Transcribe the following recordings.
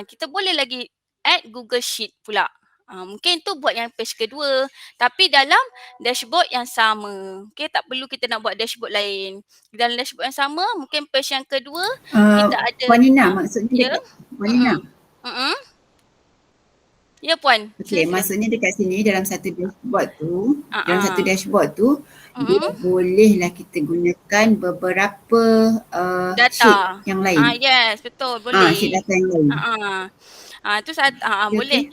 kita boleh lagi add Google Sheet pula. Mungkin tu buat yang page kedua, tapi dalam dashboard yang sama. Okay, tak perlu kita nak buat dashboard lain. Dalam dashboard yang sama, mungkin page yang kedua kita ada. Puan Nina, maksudnya Ya. dekat Puan Nina. Ya Puan. Okey, maksudnya dekat sini dalam satu dashboard tu, dia bolehlah kita gunakan beberapa data. sheet yang lain. Yes, betul, boleh. Sheet data yang lain. Tu boleh.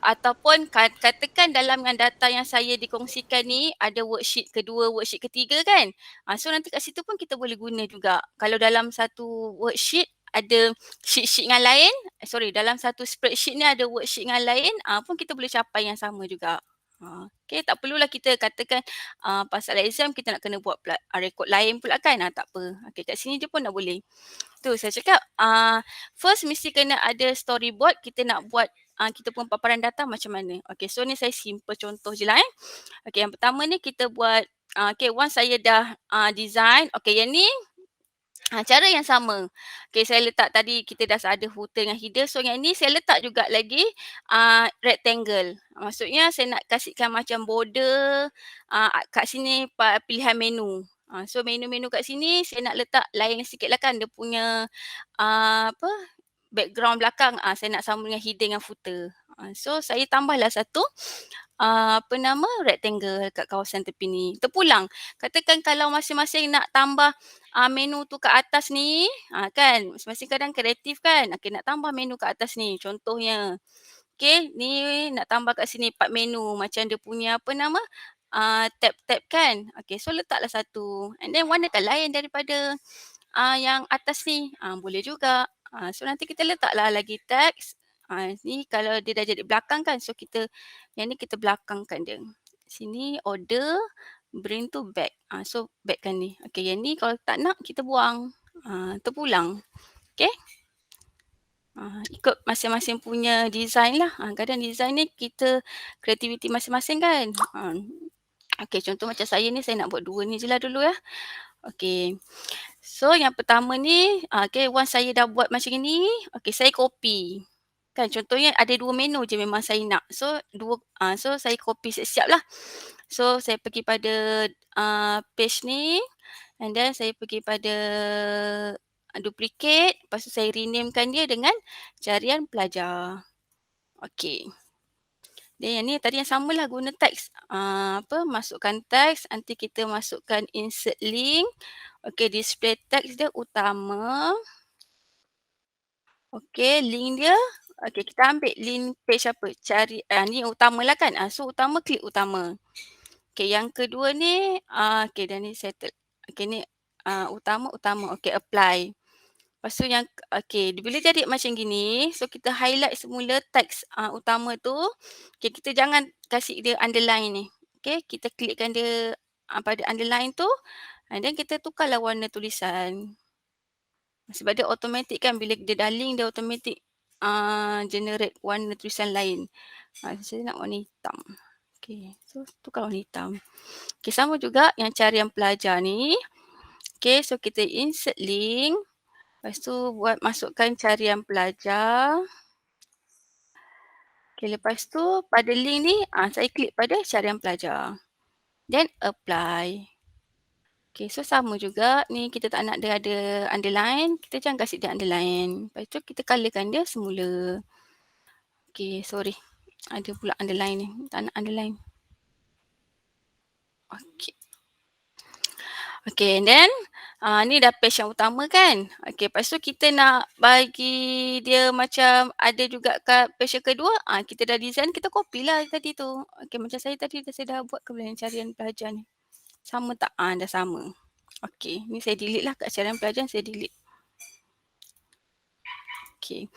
Ataupun katakan dalam data yang saya dikongsikan ni ada worksheet kedua, worksheet ketiga kan. So nanti kat situ pun kita boleh guna juga. Kalau dalam satu worksheet ada sheet-sheet yang lain, dalam satu spreadsheet ni ada worksheet yang lain, pun kita boleh capai yang sama juga. Okay, tak perlulah kita katakan pasal exam kita nak kena buat rekod lain pula kan. Tak apa. Okay, kat sini je pun dah boleh. Tu saya cakap first mesti kena ada storyboard kita nak buat kita pun paparan data macam mana. Okay, so ni saya simple contoh je lah Okay, yang pertama ni kita buat once saya dah design. Okay, yang ni cara yang sama. Okay, saya letak tadi kita dah ada footer dengan header. So yang ni saya letak juga lagi rectangle. Maksudnya saya nak kasihkan macam border kat sini pilihan menu. So menu-menu kat sini saya nak letak lain sikit lah kan dia punya background belakang. Saya nak sama dengan header dengan footer. So saya tambahlah satu rectangle kat kawasan tepi ni. Terpulang. Katakan kalau masing-masing nak tambah menu tu kat atas ni, kan masing-masing kadang kreatif kan. Okay, nak tambah menu kat atas ni contohnya. Okay, ni nak tambah kat sini 4 menu macam dia punya tab-tab kan. Okay, so letaklah satu. And then warnakan lain daripada yang atas ni. Boleh juga. So nanti kita letaklah lagi teks. Ni kalau dia dah jadi belakang kan. So yang ni kita belakangkan dia. Sini order, bring to back. So backkan ni. Okay, yang ni kalau tak nak kita buang. Terpulang. Okay. Ikut masing-masing punya design lah. Kadang design ni kita kreativiti masing-masing kan. Okay, contoh macam saya ni saya nak buat 2 ni je lah dulu ya. Okay. So yang pertama ni, once saya dah buat macam ni, saya copy. Kan contohnya ada 2 menu je memang saya nak. So saya copy siap-siap lah. So saya pergi pada page ni and then saya pergi pada duplicate, lepas tu saya renamekan dia dengan carian pelajar. Okay. Dan yang ni tadi yang samalah guna teks. Masukkan teks, nanti kita masukkan insert link. Okay, display teks dia utama. Okay, link dia. Okay, kita ambil link page apa? Cari, ni utama lah kan. So utama, klik utama. Okay, yang kedua ni, okay dah ni settle. Okay, ni utama. Okay, apply. Lepas tu yang, okay, bila jadi macam gini, so kita highlight semula teks utama tu. Okay, kita jangan kasih dia underline ni. Okay, kita klikkan dia pada underline tu. And then kita tukarlah warna tulisan. Sebab dia automatic kan, bila dia dah link, dia automatic generate warna tulisan lain. Saya nak warna hitam. Okay, so tukar warna hitam. Okay, sama juga yang carian pelajar ni. Okay, so kita insert link. Lepas tu masukkan carian pelajar. Okay, lepas tu pada link ni, saya klik pada carian pelajar. Then apply. Okay, so sama juga. Ni kita tak nak dia ada underline. Kita jangan kasih dia underline. Lepas tu kita colourkan dia semula. Okay, sorry. Ada pula underline ni. Tak nak underline. Okay. Okay, and then ni dah page yang utama kan. Okay, lepas tu kita nak bagi dia macam ada juga kat page yang kedua. Kita dah design, kita copy lah tadi tu. Okay, macam saya tadi saya dah buat kemudian carian pelajar ni. Sama tak? Dah sama. Okay, ni saya delete lah kat carian pelajar, saya delete. Okay.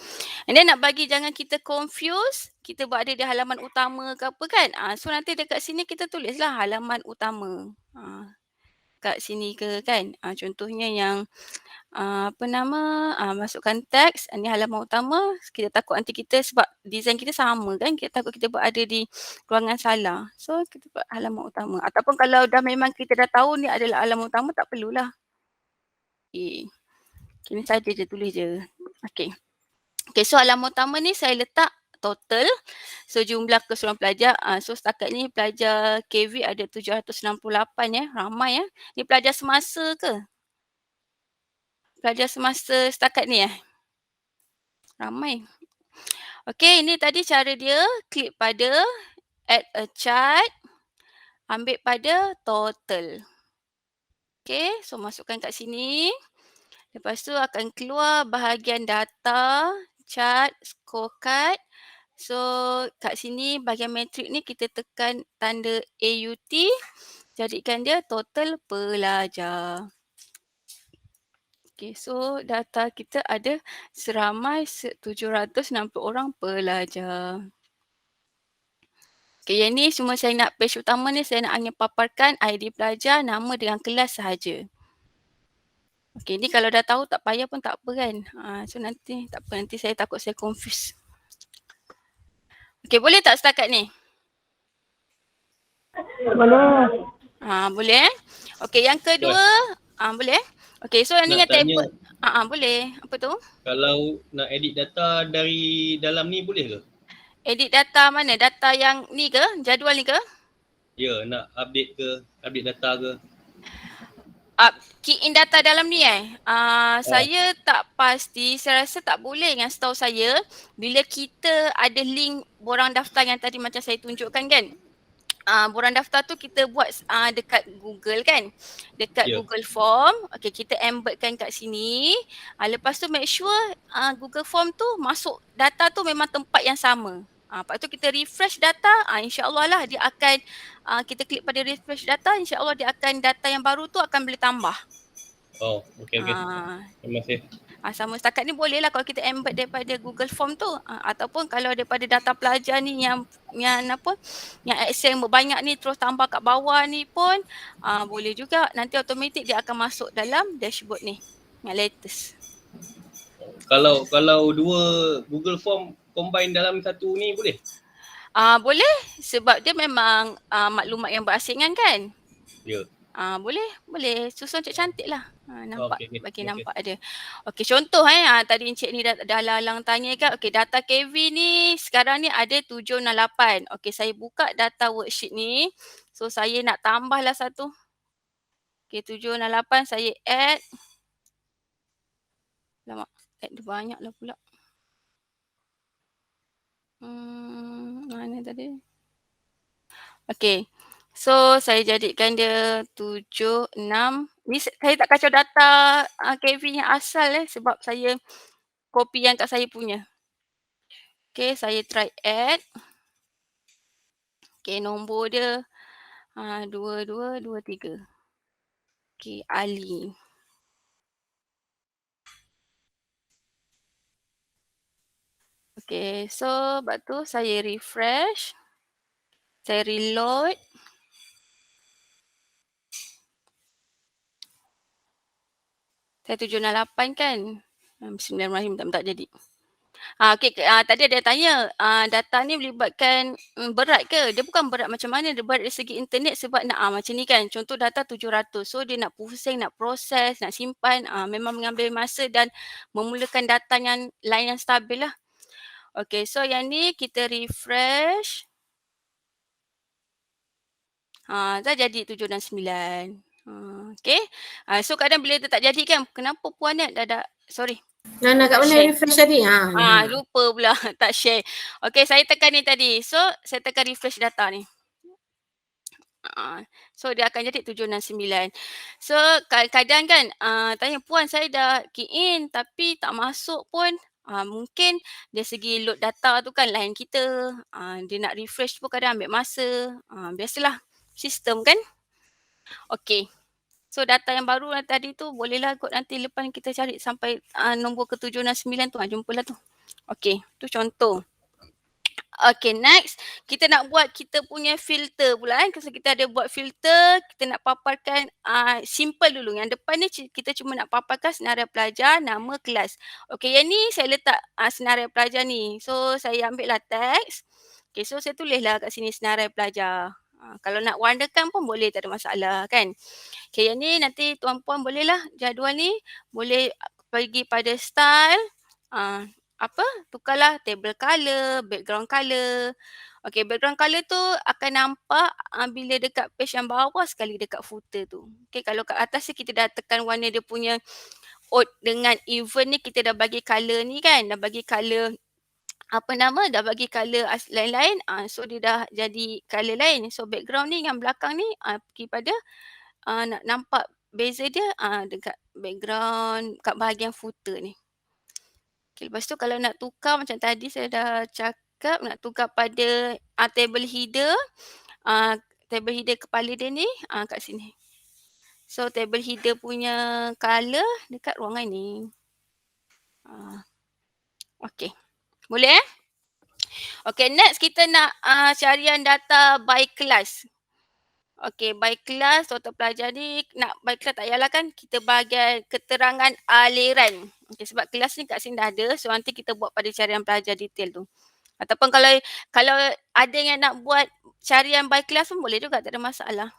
And then nak bagi jangan kita confuse, kita buat ada di halaman utama ke apa kan. So nanti dekat sini kita tulislah halaman utama. Kat sini ke kan. Contohnya yang masukkan teks, ni halaman utama. Kita takut nanti kita sebab design kita sama kan, kita takut kita buat ada di ruangan salah. So kita buat halaman utama. Ataupun kalau dah memang kita dah tahu ni adalah halaman utama, tak perlulah. Okay, ni saja je tulis je. Okay. Okay, so halaman utama ni saya letak total. So jumlah keseluruhan pelajar. So setakat ni pelajar KV ada 768 ya. Ramai ya. Ni pelajar semasa ke? Pelajar semasa setakat ni Ramai. Okay, ini tadi cara dia. Klik pada add a chart. Ambil pada total. Okay, so masukkan kat sini. Lepas tu akan keluar bahagian data, chart, scorecard. So kat sini bahagian metrik ni kita tekan tanda AUT. Jadikan dia total pelajar. Okay, so data kita ada seramai 760 orang pelajar. Okay, yang ni semua saya nak page utama ni saya nak hanya paparkan ID pelajar, nama dengan kelas sahaja. Okay, ni kalau dah tahu tak payah pun tak apa kan. So nanti tak apa, nanti saya takut saya confuse. Okay, boleh tak setakat ni? Boleh. Boleh Okay, yang kedua, boleh Okay, so yang ni Nak dengan tanya, tabel. Boleh. Apa tu? kalau nak edit data dari dalam ni boleh ke? Edit data mana? Data yang ni ke? Jadual ni ke? Ya, nak update ke? Update data ke? Key in data dalam ni saya tak pasti, saya rasa tak boleh yang setahu saya bila kita ada link borang daftar yang tadi macam saya tunjukkan kan. Borang daftar tu kita buat dekat Google kan. Dekat Google Form. Okay, kita embedkan kat sini. Lepas tu make sure Google Form tu masuk data tu memang tempat yang sama. Lepas tu kita refresh data, insyaAllah lah dia akan, kita klik pada refresh data, insyaAllah dia akan, data yang baru tu akan boleh tambah. Oh, okey. Terima kasih. Sama setakat ni boleh lah kalau kita embed daripada Google Form tu. Ataupun kalau daripada data pelajar ni yang Excel yang berbanyak ni terus tambah kat bawah ni pun boleh juga. Nanti automatik dia akan masuk dalam dashboard ni yang latest. Kalau dua Google Form combine dalam satu ni boleh? Boleh sebab dia memang maklumat yang berasingan kan? Ya. Boleh susun cantik lah. Nampak, Okay. bagi nampak ada. Okey, contoh tadi Encik ni dah lalang tanya kan. Okey, data KV ni sekarang ni ada 768. Okey, saya buka data worksheet ni. So saya nak tambah lah satu. Okey, 768 saya add. Lama, add dia banyak lah pula. Mana tadi? Okey. So saya jadikan dia 76. Ni saya tak kacau data KV yang asal sebab saya copy yang kat saya punya. Okey, saya try add. Okey, nombor dia 2223. Okey, Ali. Okey, so lepas tu saya refresh. Saya reload. Saya 768 kan. Bismillahirrahmanirrahim, tak jadi. Okey, tadi ada yang tanya, data ni melibatkan berat ke? Dia bukan berat macam mana, dia berat dari segi internet sebab nak macam ni kan. Contoh data 700. So dia nak pusing, nak proses, nak simpan, memang mengambil masa dan memulakan data yang lain yang stabil lah. Okey, so yang ni kita refresh. Dah jadi 7 dan 9. Okey. So kadang bila dia tak jadi kan, kenapa Puan dah sorry. Nak kat mana refresh tadi? Lupa pula tak share. Okey, saya tekan ni tadi. So saya tekan refresh data ni. So dia akan jadi 7 dan 9. So kadang-kadang kan tanya Puan saya dah key in tapi tak masuk pun. Mungkin dari segi load data tu kan lain kita. Dia nak refresh pun kadang ambil masa. Biasalah sistem kan. Okey. So data yang baru tadi tu bolehlah kot nanti lepas kita cari sampai nombor ke-7 dan 9 tu. Jumpalah tu. Okey, tu contoh. Okay, next. Kita nak buat kita punya filter pula kan. So kita ada buat filter, kita nak paparkan simple dulu. Yang depan ni kita cuma nak paparkan senarai pelajar, nama, kelas. Okay, yang ni saya letak senarai pelajar ni. So saya ambil lah teks. Okay, so saya tulislah kat sini senarai pelajar. Kalau nak warnakan pun boleh, tak ada masalah kan. Okay, yang ni nanti tuan-puan bolehlah jadual ni boleh pergi pada style. tukarlah table color, background color. Okay, background color tu akan nampak bila dekat page yang bawah sekali dekat footer tu. Okay, kalau kat atas ni kita dah tekan warna dia punya odd dengan even ni, kita dah bagi color ni kan, dah bagi color dah bagi color lain-lain, so dia dah jadi color lain. So background ni yang belakang ni pergi pada nak nampak beza dia dekat background kat bahagian footer ni. Okay, lepas tu kalau nak tukar macam tadi saya dah cakap, nak tukar pada table header, kepala dia ni kat sini. So table header punya color dekat ruangan ni. Okay, boleh Okay, next kita nak carian data by class. Okay, by class total pelajar ni nak by class tak payahlah kan, kita bahagian keterangan aliran. Okay, sebab kelas ni kat sini dah ada, so nanti kita buat pada carian pelajar detail tu. Ataupun kalau ada yang nak buat carian by class pun boleh juga, tak ada masalah.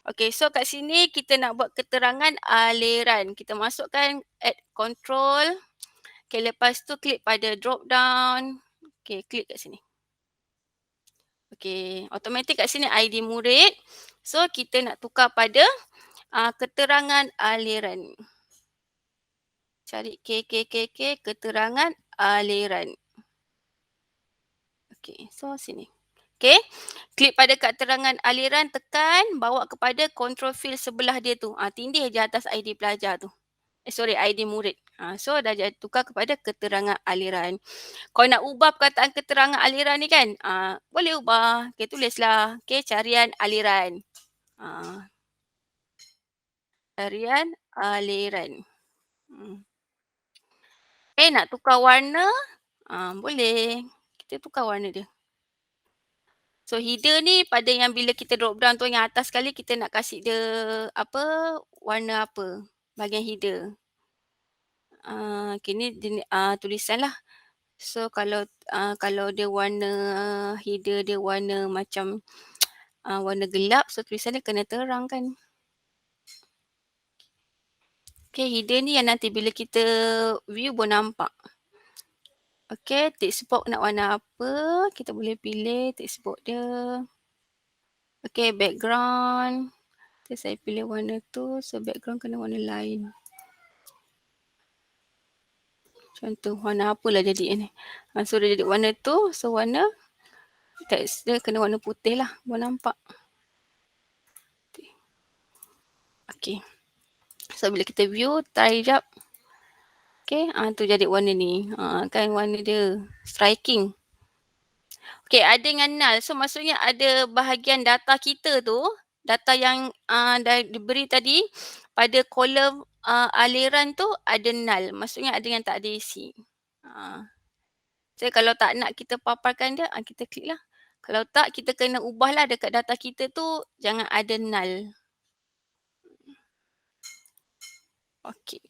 Okay, so kat sini kita nak buat keterangan aliran. Kita masukkan add control. Okay, lepas tu klik pada drop down. Okay, klik kat sini. Okay, automatik kat sini ID murid. So, kita nak tukar pada keterangan aliran. Cari keterangan aliran. Okay, so sini. Okay, klik pada keterangan aliran, tekan, bawa kepada control field sebelah dia tu. Tindih je atas ID pelajar tu. ID murid. So, dah jadi tukar kepada keterangan aliran. Kalau nak ubah perkataan keterangan aliran ni kan, boleh ubah. Okay, tulislah. Okay, carian aliran. Carian aliran. Nak tukar warna, boleh. Kita tukar warna dia. So, header ni pada yang bila kita drop down tu yang atas sekali, kita nak kasih dia warna apa, bahagian header. Okay, ni tulisan lah. So, kalau dia warna header dia warna macam warna gelap, so tulisan dia kena terang kan. Okay, header ni yang nanti bila kita view boleh nampak. Okay, text box nak warna apa, kita boleh pilih text box dia. Okay, background. Okay, saya pilih warna tu, so background kena warna lain. Contoh warna apalah jadi ni. So dia jadi warna tu, so warna teks dia kena warna putih lah, boleh nampak. Okay. So bila kita view, try jap. Okay, tu jadi warna ni. Kan warna dia striking. Okay, ada dengan null. So maksudnya ada bahagian data kita tu, data yang dah diberi tadi, pada kolom aliran tu ada null. Maksudnya ada yang tak ada isi. So kalau tak nak kita paparkan dia, kita klik lah. Kalau tak, kita kena ubahlah dekat data kita tu, jangan ada null. Okay.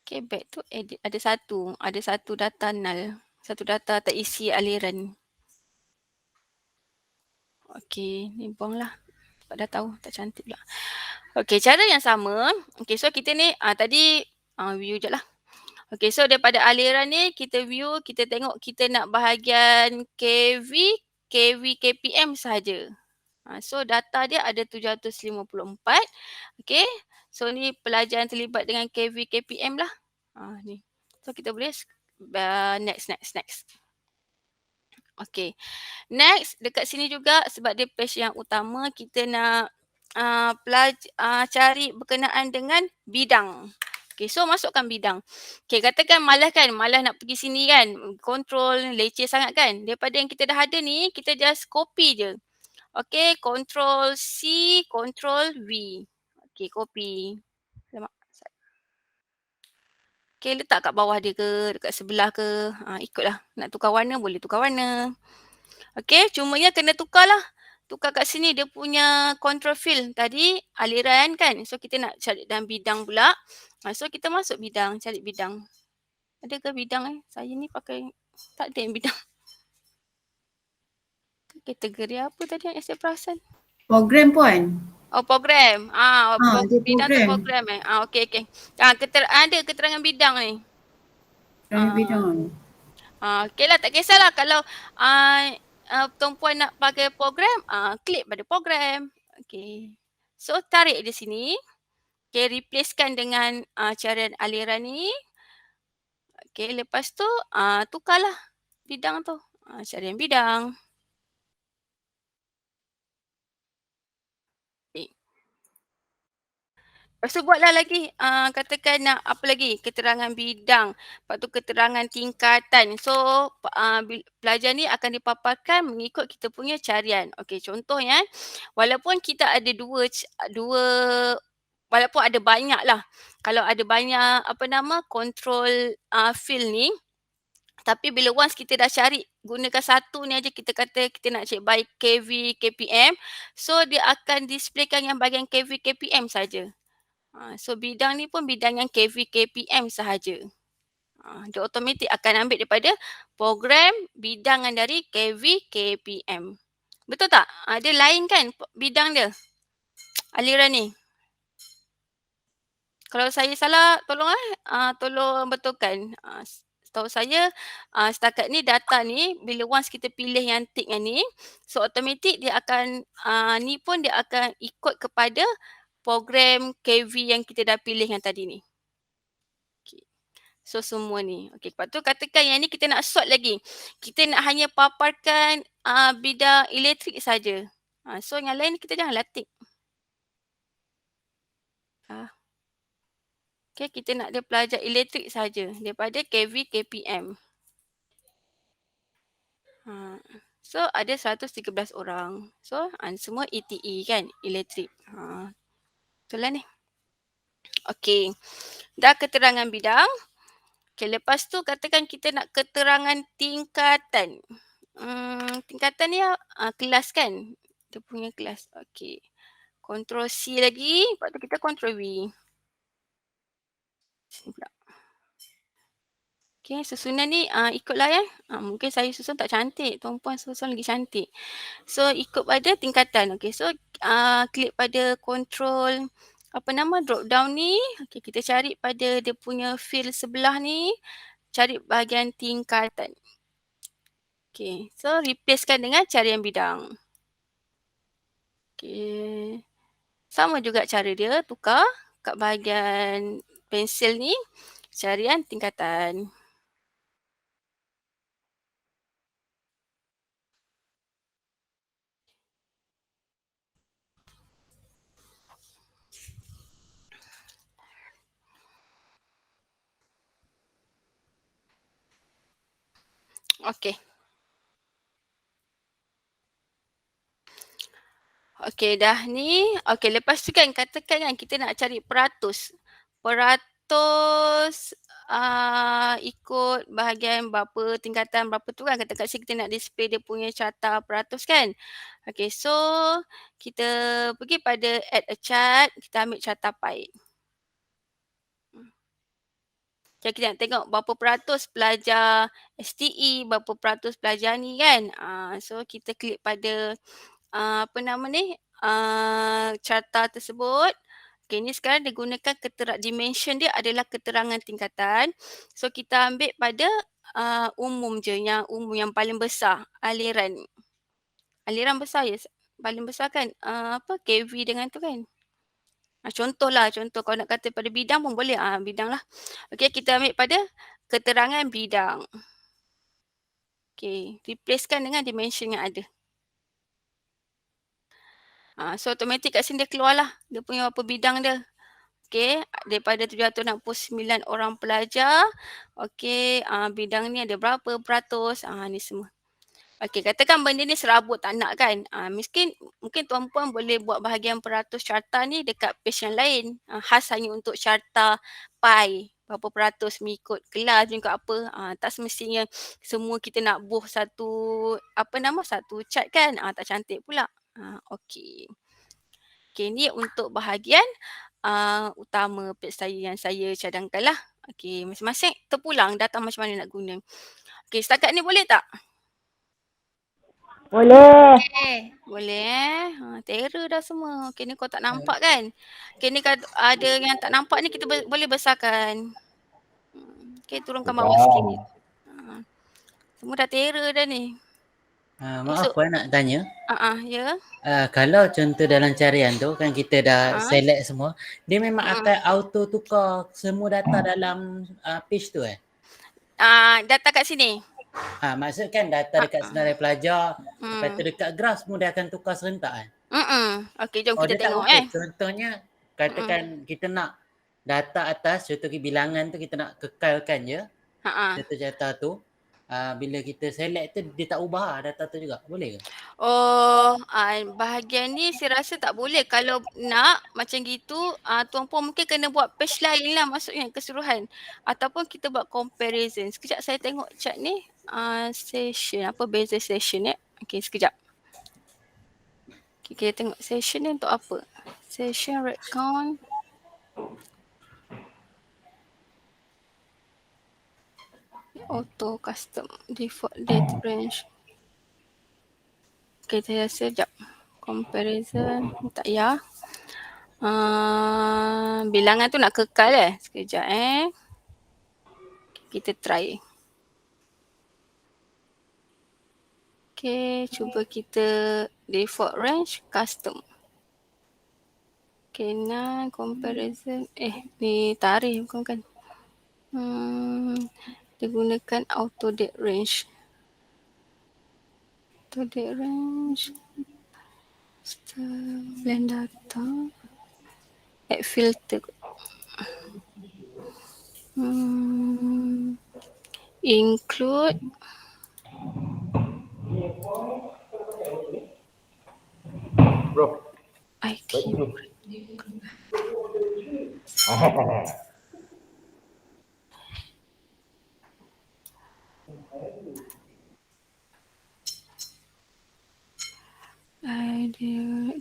Okay, back tu edit. Ada satu data null. Satu data tak isi aliran. Okay, ni buang lah. Sebab dah tahu, tak cantik pula. Okay, cara yang sama. Okay, so kita ni tadi view je lah. Okay, so daripada aliran ni kita view, kita tengok kita nak bahagian KV, KPM sahaja. So data dia ada 754. Okay, so ni pelajar yang terlibat dengan KV, KPM lah. Ni. So kita boleh next. Okay, next dekat sini juga sebab dia page yang utama, kita nak cari berkenaan dengan bidang. Okay, so masukkan bidang. Okay, katakan malas nak pergi sini kan, control leceh sangat kan. Daripada yang kita dah ada ni, kita just copy je. Okay, control C, control V. Okay, copy. Okay, letak kat bawah dia ke, dekat sebelah ke, ikutlah. Nak tukar warna, boleh tukar warna. Okay, cumanya kena tukar lah. Tukar kat sini dia punya control field tadi aliran kan. So kita nak cari dalam bidang pula. So kita masuk bidang, cari bidang. Ada ke bidang Saya ni pakai, tak ada yang bidang. Kategori apa tadi yang saya perasan? Program Puan. Oh, program. dia Bidang tu program. program Okay. Ada keterangan bidang ni. Kerana bidang. Okey lah, tak kisahlah kalau perempuan nak pakai program, klik pada program. Okey. So tarik di sini. Okey, replacekan dengan carian aliran ni. Okey, lepas tu tukarlah bidang tu. Carian bidang. Okay. Lepas tu buatlah lagi, katakan nak apa lagi, keterangan bidang, lepas tu keterangan tingkatan. So pelajar ni akan dipaparkan mengikut kita punya carian. Okey, contohnya walaupun kita ada dua walaupun ada banyak lah. Kalau ada banyak control field ni, tapi bila once kita dah cari gunakan satu ni aja, kita kata kita nak check by kV, kpm, so dia akan displaykan yang bahagian kV, kpm saja. So bidang ni pun bidang yang kV, kpm sahaja. Dia automatik akan ambil daripada program bidangan dari kV, kpm. Betul tak? Dia lain kan bidang dia, aliran ni. Kalau saya salah, tolong betulkan. Setahu saya, setakat ni data ni, bila once kita pilih yang tick yang ni, so automatik dia akan, ni pun dia akan ikut kepada program KV yang kita dah pilih yang tadi ni. Okay. So semua ni. Okay, lepas tu katakan yang ni kita nak sort lagi. Kita nak hanya paparkan bidang elektrik saja. So yang lain kita janganlah tick. Okay, kita nak dia pelajar elektrik saja daripada KV, KPM. So ada 113 orang. So semua ETE kan, elektrik. Itulah ni. Okay, dah keterangan bidang. Okay, lepas tu katakan kita nak keterangan tingkatan. Tingkatan ni kelas kan, dia punya kelas. Okay, Ctrl C lagi, lepas tu kita Ctrl V. Sini pula. Okay, susunan ni ikutlah ya. Mungkin saya susun tak cantik, tuan puan susun lagi cantik. So ikut pada tingkatan. Okay, so klik pada control drop down ni. Okay, kita cari pada dia punya field sebelah ni, cari bahagian tingkatan. Okay, so replacekan dengan carian bidang. Okay, sama juga cara dia, tukar kat bahagian pensel ni, carian tingkatan. Okey. Okey, dah ni. Okey, lepas tu kan katakan kan kita nak cari peratus. Peratus ikut bahagian berapa, tingkatan berapa tu kan. Katakan kita nak display dia punya carta peratus kan. Okey, so kita pergi pada add a chart, kita ambil carta pie. Jadi kita nak tengok berapa peratus pelajar STE, berapa peratus pelajar ni kan. So kita klik pada carta tersebut. Okay, ni sekarang dia gunakan dimension dia adalah keterangan tingkatan. So kita ambil pada umum je, yang umum yang paling besar, aliran. Aliran besar ya, paling besar kan, KV dengan tu kan. Contoh kalau nak kata pada bidang pun boleh, bidang lah. Okay, kita ambil pada keterangan bidang. Okay, replacekan dengan dimension yang ada. So automatik kat sini dia keluar lah, dia punya apa bidang dia. Okay, daripada 769 orang pelajar, okay, bidang ni ada berapa peratus, ni semua. Okay, katakan benda ni serabut tak nak kan. Mungkin tuan-puan boleh buat bahagian peratus carta ni dekat page yang lain. Khas hanya untuk carta pie. Berapa peratus mengikut kelas, mengikut apa. Tak semestinya semua kita nak buh satu chart kan. Tak cantik pula. Okay. Okay, ni untuk bahagian utama page saya yang saya cadangkan lah. Okay, masing-masing terpulang data macam mana nak guna. Okay, setakat ni boleh tak? Boleh. Boleh terror dah semua. Okay, ni kau tak nampak kan? Okay, ni ada yang tak nampak ni kita boleh besarkan. Okay, turunkan bawah sikit. Semua dah terror dah ni. Maaf Esok. Puan nak tanya. Ya. Kalau contoh dalam carian tu kan kita dah select semua, dia memang akan auto tukar semua data dalam page tu Data kat sini. Maksud kan data dekat senarai pelajar, lepas tu dekat graf semua dia akan tukar serentak kan? Okey, jom kita dia tak tengok mungkin. Contohnya katakan kita nak data atas, contoh bilangan tu kita nak kekalkan je. Contoh data tu. Bila kita select tu dia tak ubah data tu juga. Boleh ke? Bahagian ni saya rasa tak boleh. Kalau nak macam gitu, Tuan Puan mungkin kena buat page lain lah, maksudnya keseluruhan. Ataupun kita buat comparison. Sekejap saya tengok chart ni. Session, apa beza session ya? Okey, sekejap. Okay, kita tengok session ni untuk apa? Session rate count. Auto custom default date range. Okay, saya rasa sekejap. Comparison, tak ya. Bilangan tu nak kekal Sekejap kita try. Okay, cuba kita default range custom. Okay, nah comparison. Ni tarikh bukan kan? Dia gunakan auto date range. Auto date range. Blend data. Add filter. Include. Bro. IT.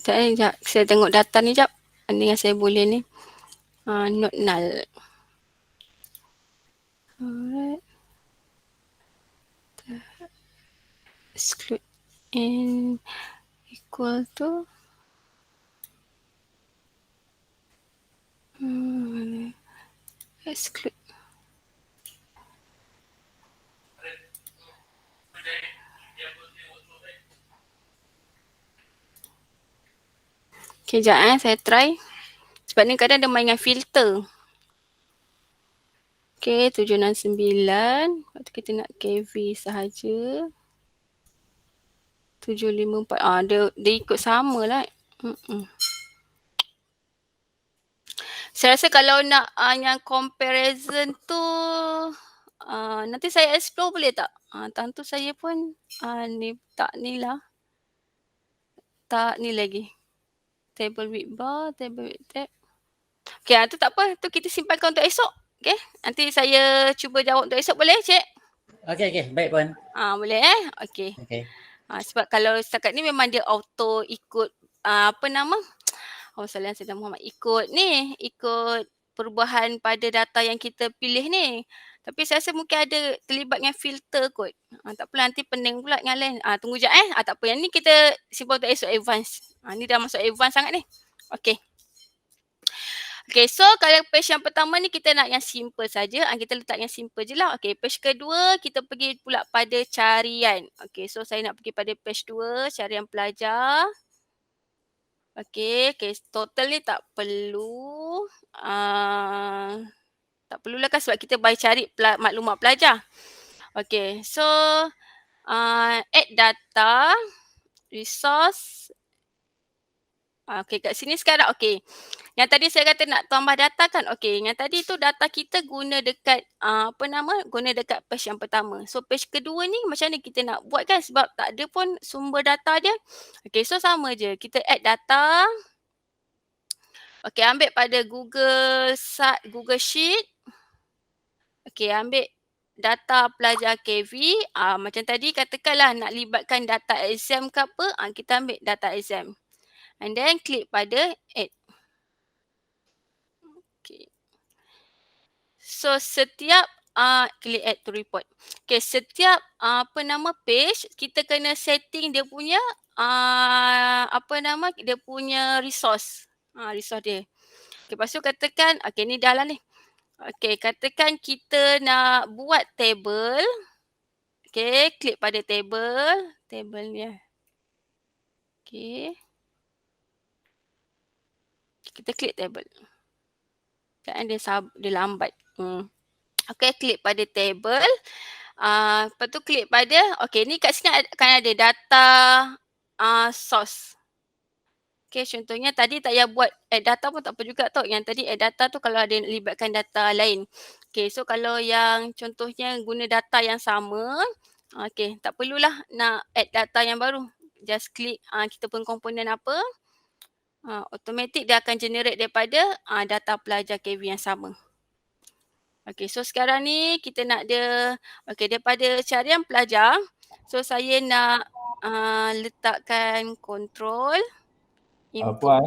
Sekejap, saya tengok data ni sekejap. Ni yang saya boleh ni. Not null. Alright. Exclude in equal to exclude. Okay, sekejap saya try. Sebab ni kadang dia main dengan filter. Okay, 769. Waktu kita nak KV sahaja. 754. Dia ikut sama lah. Saya rasa kalau nak yang comparison tu nanti saya explore boleh tak? Tentu saya pun ni tak ni lah. Tak ni lagi. Table width bar, table width tab. Okay, tu tak apa. Tu kita simpankan untuk esok. Okay, nanti saya cuba jawab untuk esok, boleh cik? Okay, baik Puan. Boleh Okay. Sebab kalau setakat ni memang dia auto ikut apa nama? Salah saya Muhammad. Ikut perubahan pada data yang kita pilih ni. Tapi saya rasa mungkin ada terlibat dengan filter kot. Tak apalah, nanti pening pula dengan lain. Tunggu je tak apa, yang ni kita simpan untuk esok advance. Ni dah masuk advance sangat ni. Okay. Okay, so kalau page yang pertama ni kita nak yang simple saja. Kita letak yang simple je lah. Okay, page kedua kita pergi pula pada carian. Okay, so saya nak pergi pada page 2, carian pelajar. Okay, total ni tak perlu. Tak perlulah kan sebab kita baik cari maklumat pelajar. Okay, so add data, resource. Okay, kat sini sekarang yang tadi saya kata nak tambah data kan. Okay, yang tadi tu data kita guna dekat guna dekat page yang pertama. So page kedua ni macam mana kita nak buat kan sebab tak ada pun sumber data dia. Okay, so sama je. Kita add data. Okay, ambil pada Google Sheet. Okay, ambil data pelajar KV. Macam tadi katakanlah nak libatkan data exam ke apa. Kita ambil data exam. And then klik pada add. Okay. So setiap klik add to report. Okay, setiap page kita kena setting dia punya dia punya resource. Resource dia. Okay, lepas tu katakan ni dah lah ni. Okey, katakan kita nak buat table. Okey, klik pada table. Table ni. Okey. Kita klik table. Kan dia lambat. Okey, klik pada table. Lepas tu klik pada, okey ni kat sini akan ada data source. Okey, contohnya tadi tak payah buat add data pun tak apa juga tau. Yang tadi add data tu kalau ada libatkan data lain. Okey, so kalau yang contohnya guna data yang sama, okey, tak perlulah nak add data yang baru. Just klik kita pun komponen apa, automatic dia akan generate daripada data pelajar KV yang sama. Okey, so sekarang ni kita nak dia, okey daripada carian pelajar, so saya nak letakkan control input. Puan,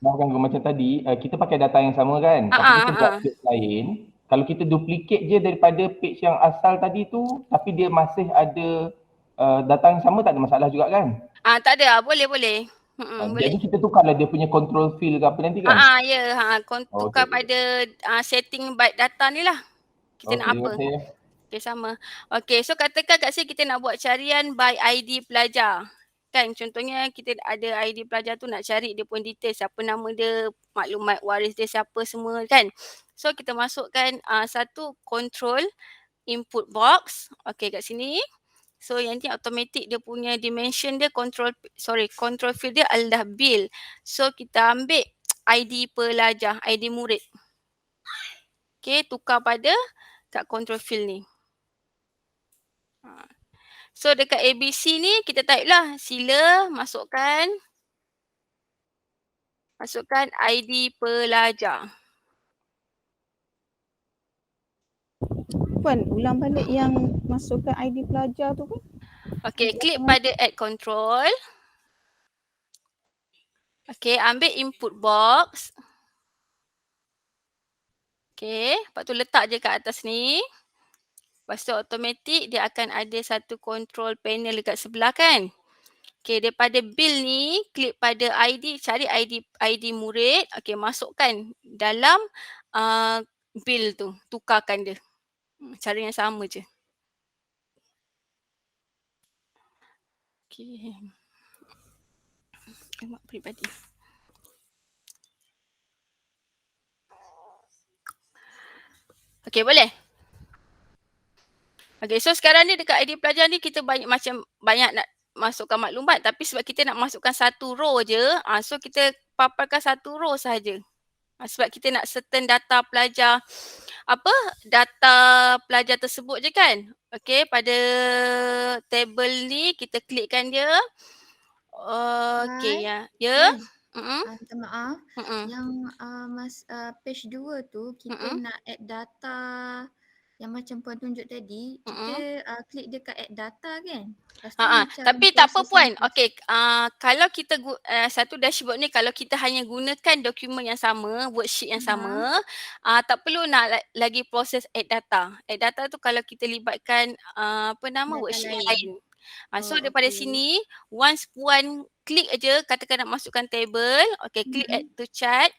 maaf ganggu macam tadi, kita pakai data yang sama kan? Tapi kita buat page lain. Kalau kita duplicate je daripada page yang asal tadi tu, tapi dia masih ada data yang sama, tak ada masalah juga kan? Tak ada, boleh. Boleh. Jadi kita tukarlah dia punya control field ke apa nanti kan? Tukar pada setting byte data ni lah. Kita nak apa? Okey, sama. Okey, so katakan kat sini kita nak buat carian by ID pelajar. Kan contohnya kita ada ID pelajar tu nak cari dia pun detail, siapa nama dia, maklumat waris dia siapa semua kan. So kita masukkan satu control input box. Okey, kat sini. So yang ni automatic dia punya dimension dia control field dia adalah bill. So kita ambil ID pelajar, ID murid. Okey, tukar pada kat control field ni. So dekat ABC ni kita type lah, sila masukkan ID pelajar. Puan, ulang balik yang masukkan ID pelajar tu kan? Okey, klik pada add control. Okey, ambil input box. Okey, lepas tu letak je kat atas ni. Lepas tu automatic dia akan ada satu control panel dekat sebelah kan. Okey, daripada bill ni, klik pada ID, cari ID murid. Okey, masukkan dalam bill tu, tukarkan dia. Cara yang sama je. Okey. Mak peribadi. Okey, boleh? Okey, so sekarang ni dekat ID pelajar ni kita banyak nak masukkan maklumat, tapi sebab kita nak masukkan satu row je, so kita paparkan satu row saja. Sebab kita nak certain data pelajar, data pelajar tersebut je kan. Okey, pada table ni kita klikkan dia. Okey, ya. Minta maaf. Yang page 2 tu kita nak add data yang macam Puan tunjuk tadi, kita klik dekat add data kan? Tapi tak apa Puan. Okey, kalau kita satu dashboard ni kalau kita hanya gunakan dokumen yang sama, worksheet yang sama, tak perlu nak lagi proses add data. Add data tu kalau kita libatkan worksheet yang lain. So daripada sini, once Puan klik aja, katakan nak masukkan table, okey, klik add to chart,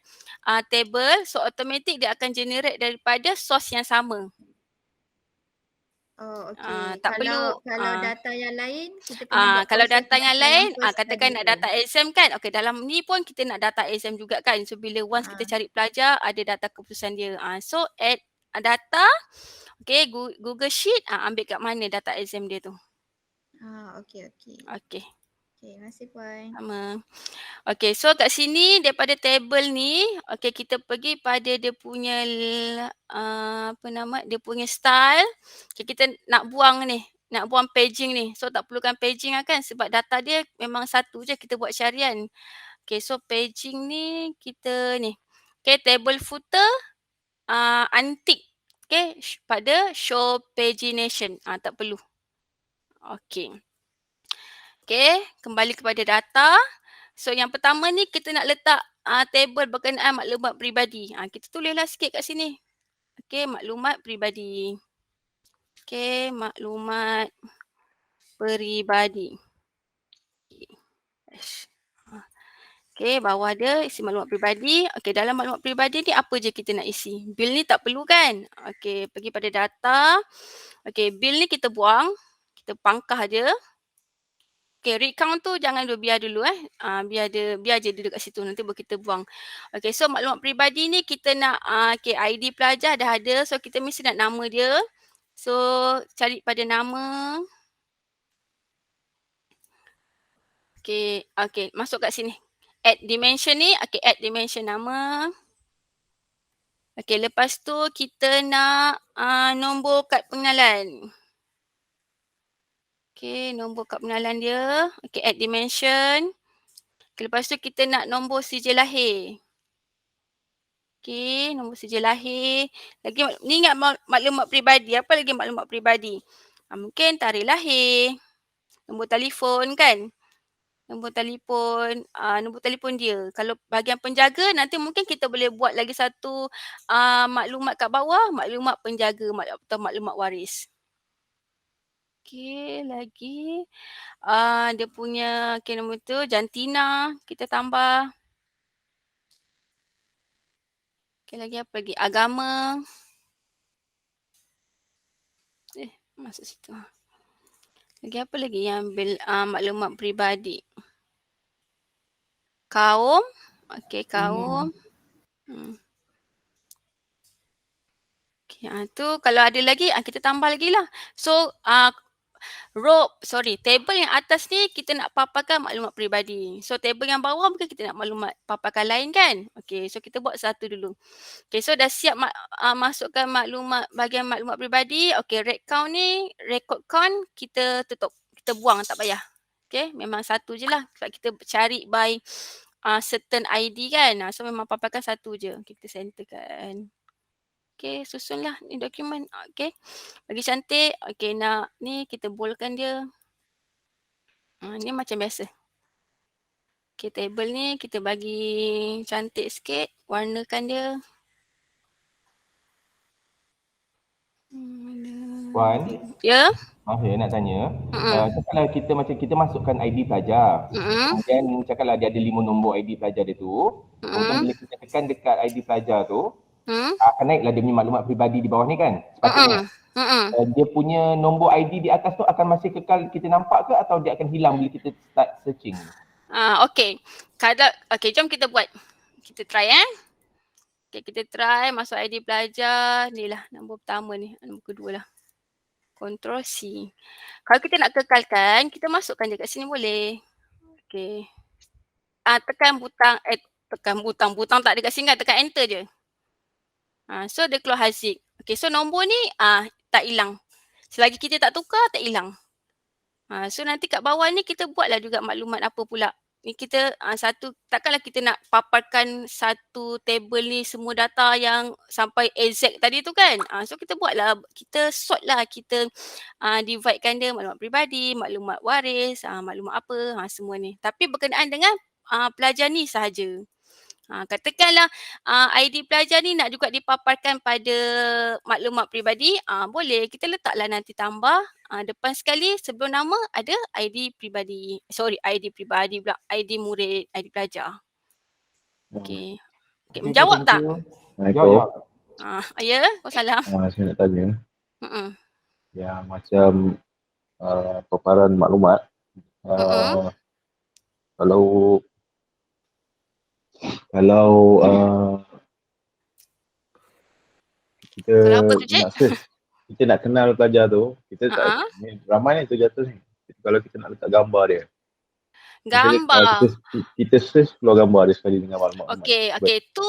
table, so automatic dia akan generate daripada source yang sama. Tak perlu kalau data yang lain kita kena kalau data yang lain katakan nak data exam kan, okey dalam ni pun kita nak data exam juga kan. So bila once kita cari pelajar ada data keputusan dia. So add data, okey, Google Sheet, ambil kat mana data exam dia tu. Okey. Okey. Okey, terima kasih Puan. Sama. Okey, so kat sini daripada table ni, okey kita pergi pada dia punya dia punya style. Okay, kita nak buang paging ni. So tak perlukan paging kan sebab data dia memang satu je, kita buat carian. Okey, so paging ni kita ni. Okey, table footer untick. Okey, pada show pagination. Tak perlu. Okey. Okey, kembali kepada data. So yang pertama ni kita nak letak table berkenaan maklumat peribadi. Kita tulislah sikit kat sini. Okey, maklumat peribadi. Okey, maklumat peribadi. Okey, bawah dia isi maklumat peribadi. Okey, dalam maklumat peribadi ni apa je kita nak isi? Bil ni tak perlu kan? Okey, pergi pada data. Okey, bil ni kita buang. Kita pangkah je. Okey, read count tu jangan dulu, biar dulu biar je dia dekat situ, nanti baru kita buang. Okey, so maklumat peribadi ni kita nak okey, ID pelajar dah ada, so kita mesti nak nama dia. So cari pada nama. Okey, masuk kat sini. Add dimension ni, okey, add dimension nama. Okey, lepas tu kita nak nombor kad pengenalan. Okey, nombor kad pengenalan dia. Okey, add dimension. Okay, lepas tu kita nak nombor sijil lahir. Okey, nombor sijil lahir. Lagi ni ingat maklumat peribadi. Apa lagi maklumat peribadi? Mungkin tarikh lahir. Nombor telefon kan? Nombor telefon dia. Kalau bahagian penjaga nanti mungkin kita boleh buat lagi satu maklumat kat bawah, maklumat penjaga atau maklumat waris. Okey, lagi dia punya nombor tu jantina kita tambah. Okey, lagi apa lagi? Agama. Masuk situ. Lagi apa lagi yang maklumat peribadi? Kaum. Okey, kaum. Okey, tu kalau ada lagi kita tambah lagi lah. So table yang atas ni kita nak paparkan maklumat peribadi. So table yang bawah mungkin kita nak maklumat paparkan lain kan. Okey, so kita buat satu dulu. Okey, so dah siap masukkan maklumat bahagian maklumat peribadi. Okey, record count kita tutup. Kita buang, tak payah. Okey, memang satu je lah. Sebab kita cari by certain ID kan. So memang paparkan satu je. Okay, kita centerkan. Okey, susunlah ni dokumen. Okey. Bagi cantik. Okey, nak ni kita boldkan dia. Ni macam biasa. Okey, table ni kita bagi cantik sikit. Warnakan dia. Puan. Ya? Maaf nak tanya. Cakaplah kita masukkan ID pelajar. Kemudian cakaplah dia ada 5 nombor ID pelajar dia tu. Kemudian bila kita tekan dekat ID pelajar tu, akan naiklah dia punya maklumat peribadi di bawah ni kan? Sepatutnya. Dia punya nombor ID di atas tu akan masih kekal kita nampak ke atau dia akan hilang bila kita start searching? Okey. Jom kita buat. Kita try Okey, kita try masuk ID pelajar. Ni lah nombor pertama ni, nombor kedua lah. Ctrl C. Kalau kita nak kekalkan, kita masukkan je kat sini boleh. Okey. Tekan butang tak ada kat sini kan, tekan enter je. So dia keluar hasil. Okey, so nombor ni tak hilang. Selagi kita tak tukar, tak hilang. So nanti kat bawah ni kita buatlah juga maklumat apa pula. Ni kita takkanlah kita nak paparkan satu table ni semua data yang sampai exact tadi tu kan. So kita buatlah, kita sort lah, kita dividekan dia maklumat peribadi, maklumat waris, maklumat apa, semua ni. Tapi berkenaan dengan pelajar ni sahaja. Katakanlah ID pelajar ni nak juga dipaparkan pada maklumat peribadi, boleh kita letaklah nanti tambah depan sekali sebelum nama ada ID peribadi. ID peribadi pula, ID murid, ID pelajar. Okey. Menjawab tak? Assalamualaikum. Ya, Waalaikumsalam. Saya nak tanya. Yang macam paparan maklumat. Kalau kita nak search, kita nak kenal pelajar tu, kita tak ramai ni 700 ni. Kalau kita nak letak gambar dia. Gambar. Kita search keluar gambar dia sekali dengan maklumat. Okey, tu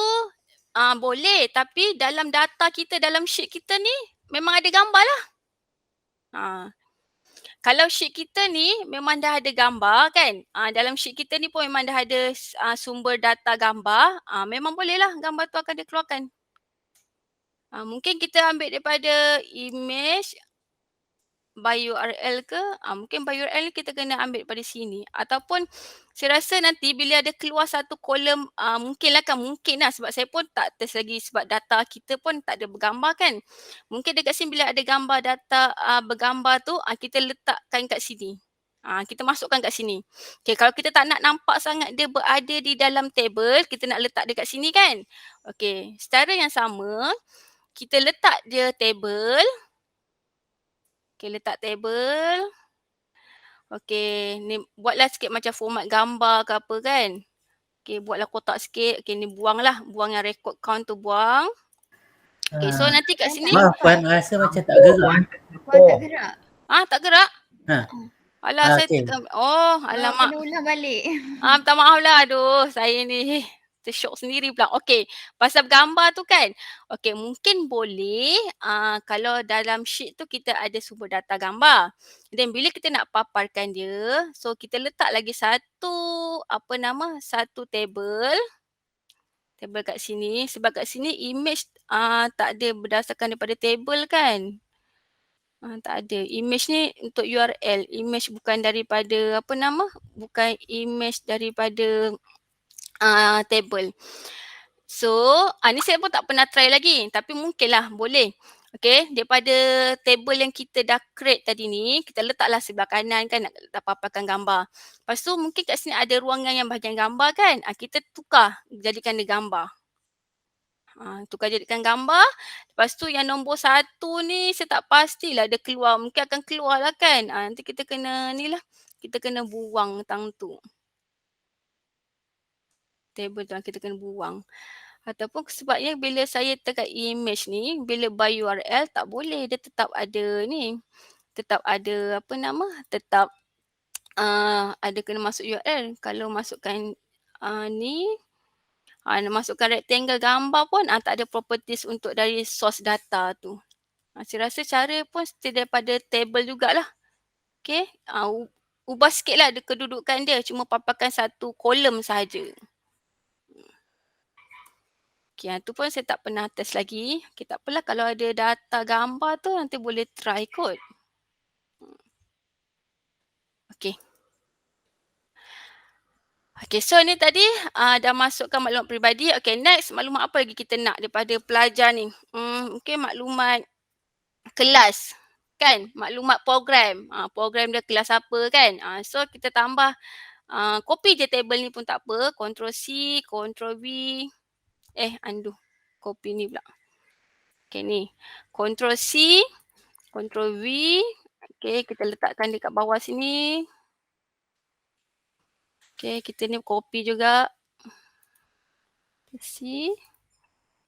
boleh, tapi dalam data kita, dalam sheet kita ni memang ada gambar lah. Kalau sheet kita ni memang dah ada gambar kan, dalam sheet kita ni pun memang dah ada sumber data gambar, memang boleh lah gambar tu akan dikeluarkan. Mungkin kita ambil daripada image by URL ke, mungkin by URL ni kita kena ambil daripada sini. Ataupun saya rasa nanti bila ada keluar satu kolom, mungkin lah sebab saya pun tak test lagi sebab data kita pun tak ada bergambar kan. Mungkin dekat sini bila ada gambar data bergambar tu, kita letakkan kat sini. Kita masukkan kat sini. Okay, kalau kita tak nak nampak sangat dia berada di dalam table, kita nak letak dia kat sini kan. Okay, secara yang sama, kita letak dia table. Okay, letak table. Okay, ni buatlah sikit macam format gambar ke apa kan. Okay, buatlah kotak sikit. Okay, ni buang yang record count tu buang. Okay, so nanti kat sini. Maaf Puan, rasa macam tak gerak. Puan tak gerak. Tak gerak? Ha. Alah, saya okay. tekan. Alamak. Kena ulang balik. Minta maaf lah. Aduh, saya ni tersyok sendiri pula. Okey, pasal gambar tu kan. Okey, mungkin boleh kalau dalam sheet tu kita ada sumber data gambar. Dan bila kita nak paparkan dia, so kita letak lagi satu table. Table kat sini. Sebab kat sini image tak ada berdasarkan daripada table kan. Tak ada. Image ni untuk URL. Image bukan daripada bukan image daripada table. So, ni saya pun tak pernah try lagi. Tapi mungkinlah boleh. Okay, daripada table yang kita dah create tadi ni, kita letaklah sebelah kanan kan nak paparkan gambar. Lepas tu mungkin kat sini ada ruangan yang bahagian gambar kan. Kita tukar jadikan dia gambar. Tukar jadikan gambar. Lepas tu yang nombor 1 ni saya tak pastilah dia keluar. Mungkin akan keluar lah kan. Nanti kita kena kita kena buang tang tu. Table tu kita kena buang. Ataupun sebabnya bila saya tekan image ni, bila by URL tak boleh. Dia tetap ada ni. Tetap ada tetap ada kena masuk URL. Kalau masukkan ni, masukkan rectangle gambar pun tak ada properties untuk dari source data tu. Saya rasa cara pun daripada table jugalah. Okay. Ubah sikit lah kedudukan dia. Cuma paparkan satu kolom sahaja. Okay, tu pun saya tak pernah test lagi. Okay, tak apalah kalau ada data gambar tu nanti boleh try kot. Okay. Okay, so ni tadi dah masukkan maklumat peribadi. Okay, next maklumat apa lagi kita nak daripada pelajar ni? Mungkin maklumat kelas kan? Maklumat program. Program dia kelas apa kan? So kita tambah, copy je table ni pun tak apa. Ctrl C, Ctrl V. Undo. Copy ni pula. Okay ni. Ctrl C, Ctrl V. Okay, kita letakkan dekat bawah sini. Okay, kita ni copy juga. C,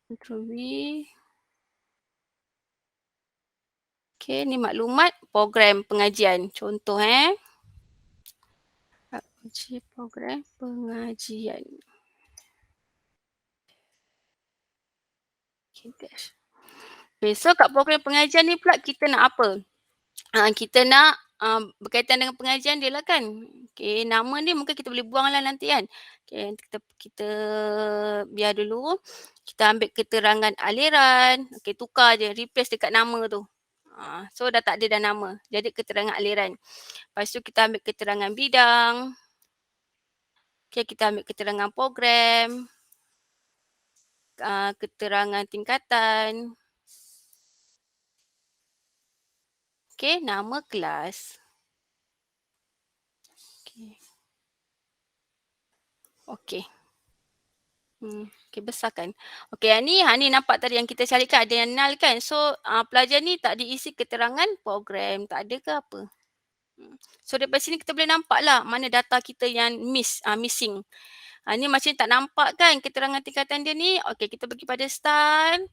Ctrl V. Okay, ni maklumat program pengajian. Contoh program pengajian. Okay, so kat program pengajian ni pula kita nak apa? Kita nak berkaitan dengan pengajian dia lah kan. Okay, nama dia mungkin kita boleh buang lah nanti kan. Okay, kita biar dulu. Kita ambil keterangan aliran. Okay, tukar je. Replace dekat nama tu. So dah tak ada dah nama. Jadi keterangan aliran. Lepas tu kita ambil keterangan bidang. Okay, kita ambil keterangan program. Keterangan tingkatan. Okay, nama kelas. Okay. Okay, besarkan. Okay, ni nampak tadi yang kita carikan ada yang null kan. So, pelajar ni tak diisi keterangan program. Tak ada ke apa. So, daripada sini kita boleh nampak lah mana data kita yang missing. Ni macam tak nampak kan keterangan tingkatan dia ni. Okay, kita pergi pada style.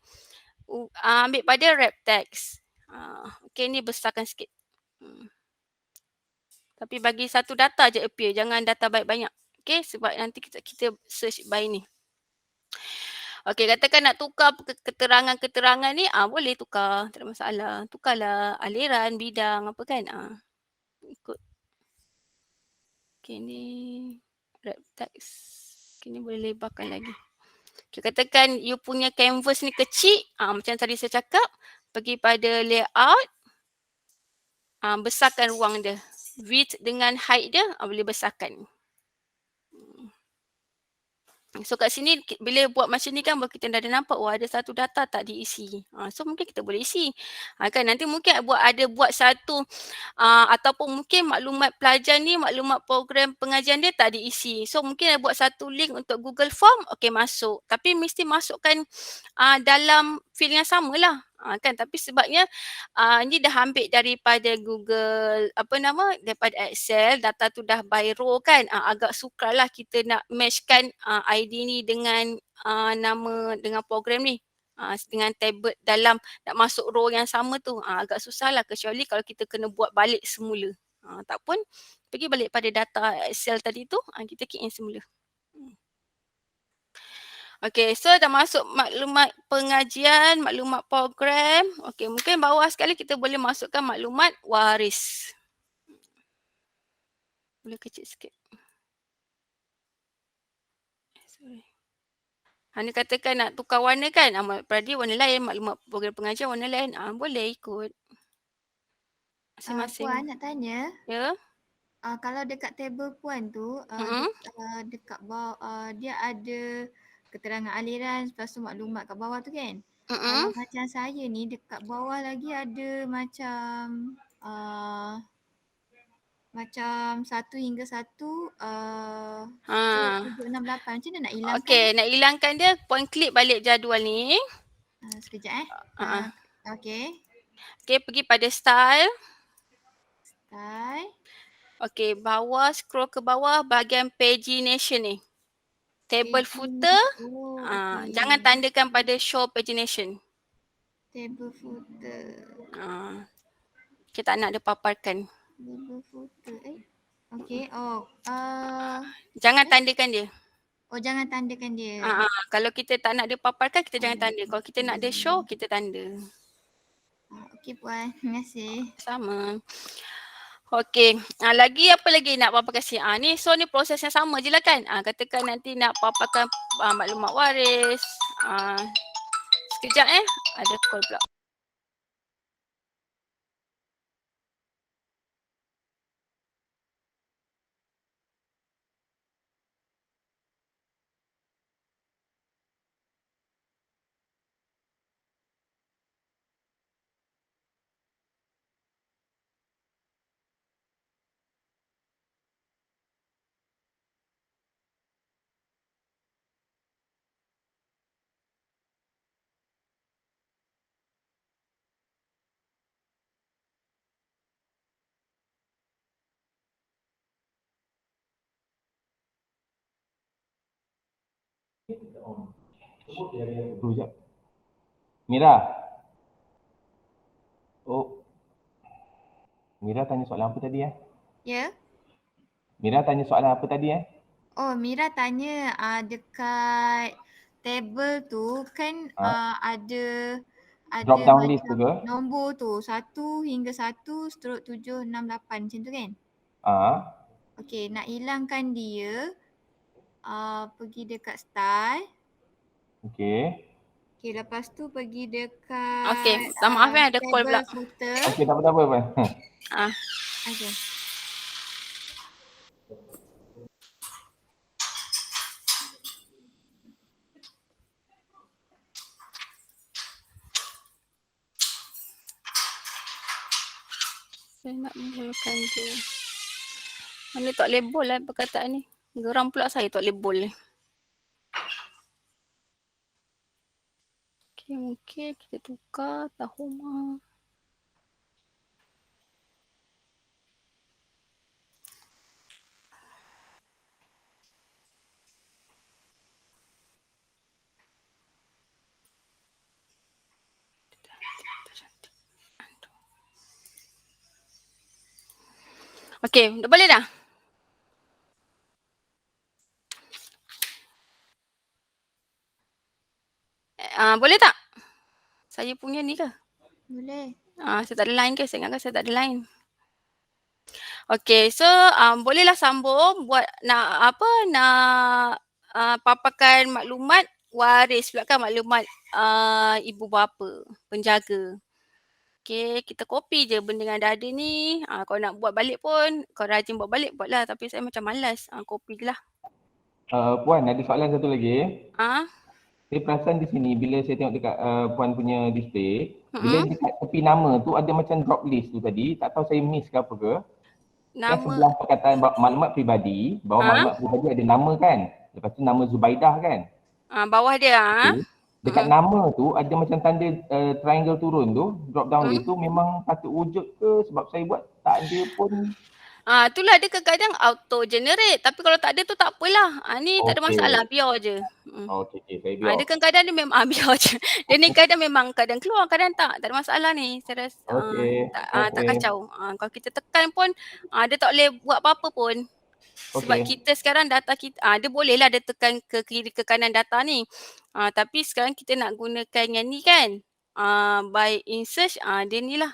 Ambil pada wrap text. Okay, ni besarkan sikit. Tapi bagi satu data je appear. Jangan data banyak-banyak. Okay, sebab nanti kita search by ni. Okay, katakan nak tukar keterangan-keterangan ni, boleh tukar. Tak ada masalah. Tukarlah aliran, bidang, apa kan. Ikut. Okay, ni wrap text. Okay, ni boleh lebarkan lagi. Okay, katakan you punya canvas ni kecil. Macam tadi saya cakap. Pergi pada layout. Besarkan ruang dia. Width dengan height dia boleh besarkan. So kat sini bila buat macam ni kan baru kita dah ada nampak ada satu data tak diisi. So mungkin kita boleh isi. Kan nanti mungkin buat satu ataupun mungkin maklumat pelajar ni, maklumat program pengajian dia tak diisi. So mungkin buat satu link untuk Google Form, okey masuk. Tapi mesti masukkan dalam field yang samalah. Kan tapi sebabnya ni dah ambil daripada Google daripada Excel, data tu dah by row kan, agak sukarlah kita nak matchkan ID ni dengan nama dengan program ni, dengan table dalam nak masuk row yang sama tu agak susahlah, kecuali kalau kita kena buat balik semula. Tak pun pergi balik pada data Excel tadi tu, kita key in semula. Okey, so dah masuk maklumat pengajian, maklumat program. Okey, mungkin bawah sekali kita boleh masukkan maklumat waris. Boleh kecil sikit. Sorry. Hanya katakan nak tukar warna kan, Pradi warna lain, maklumat program pengajian warna lain. Boleh ikut. Masing-masing. Puan nak tanya. Ya? Kalau dekat table Puan tu, dekat bawah dia ada keterangan aliran, lepas tu maklumat kat bawah tu kan. Kalau macam saya ni dekat bawah lagi ada macam 1 hingga 1 768. Macam mana nak hilangkan? Okey, nak hilangkan dia Puan klik balik jadual ni. Sekejap Okey. Okey, pergi pada style. Style. Okey, bawah scroll ke bawah bahagian pagination ni. Table footer, jangan tandakan pada show pagination. Table footer. Kita tak nak dia paparkan. Table footer. Okey. Jangan tandakan dia. Jangan tandakan dia. Kalau kita tak nak dia paparkan, kita jangan tanda. Kalau kita nak dia show, kita tanda. Okey Puan, terima kasih. Sama. Okey, lagi apa lagi nak Papa kasih? Ni proses yang sama je lah kan. Katakan nanti nak paparkan maklumat waris. Sekejap ada call pula. Sekejap. Mira. Mira tanya soalan apa tadi Ya. Mira tanya soalan apa tadi Mira tanya dekat table tu kan ada drop down list tu ke? Nombor tu 1 hingga 1/768 macam tu kan? Okey, nak hilangkan dia pergi dekat style. Okey. Okey, lepas tu pergi dekat Okey, minta maaf ada call pula. Okey, tak apa-apa. Okey. Saya nak mulakan dia. Mana tak label lah perkataan ni. Geram pula saya tak label ni. Okey, mungkin kita tukar Tahoma. Okey, dah boleh dah? Boleh tak? Saya punya ni ke? Boleh. Saya tak ada line ke? Saya ingatkan saya tak ada line. Okey, so bolehlah sambung buat nak paparkan maklumat waris pula kan, maklumat ibu bapa, penjaga. Okey, kita copy je benda yang dah ada ni. Kalau nak buat balik pun, kalau rajin buat balik, buatlah. Tapi saya macam malas. Copy je lah. Puan, ada soalan satu lagi. Ah, Saya perasan di sini bila saya tengok dekat Puan punya display, bila dekat tepi nama tu ada macam drop list tu tadi, tak tahu saya miss ke apa ke. Kan nama. sebelah perkataan maklumat peribadi, bawah maklumat peribadi ada nama kan. Lepas tu nama Zubaidah kan. Bawah dia. Okay. Dekat nama tu ada macam tanda triangle turun tu, drop down list tu memang patut wujud ke sebab saya buat tak ada pun. Itulah dia kadang-kadang auto generate. Tapi kalau tak ada tu tak apalah. Ni tak ada masalah, biar je. Okey, saya biar. Dia kadang-kadang dia memang biar je. Dia ni kadang memang kadang keluar, kadang tak. Tak ada masalah ni. Saya rasa tak kacau. Kalau kita tekan pun dia tak boleh buat apa-apa pun. Sebab kita sekarang data kita, dia bolehlah dia tekan ke kiri ke kanan data ni. Tapi sekarang kita nak gunakan yang ni kan. By insert, dia ni lah.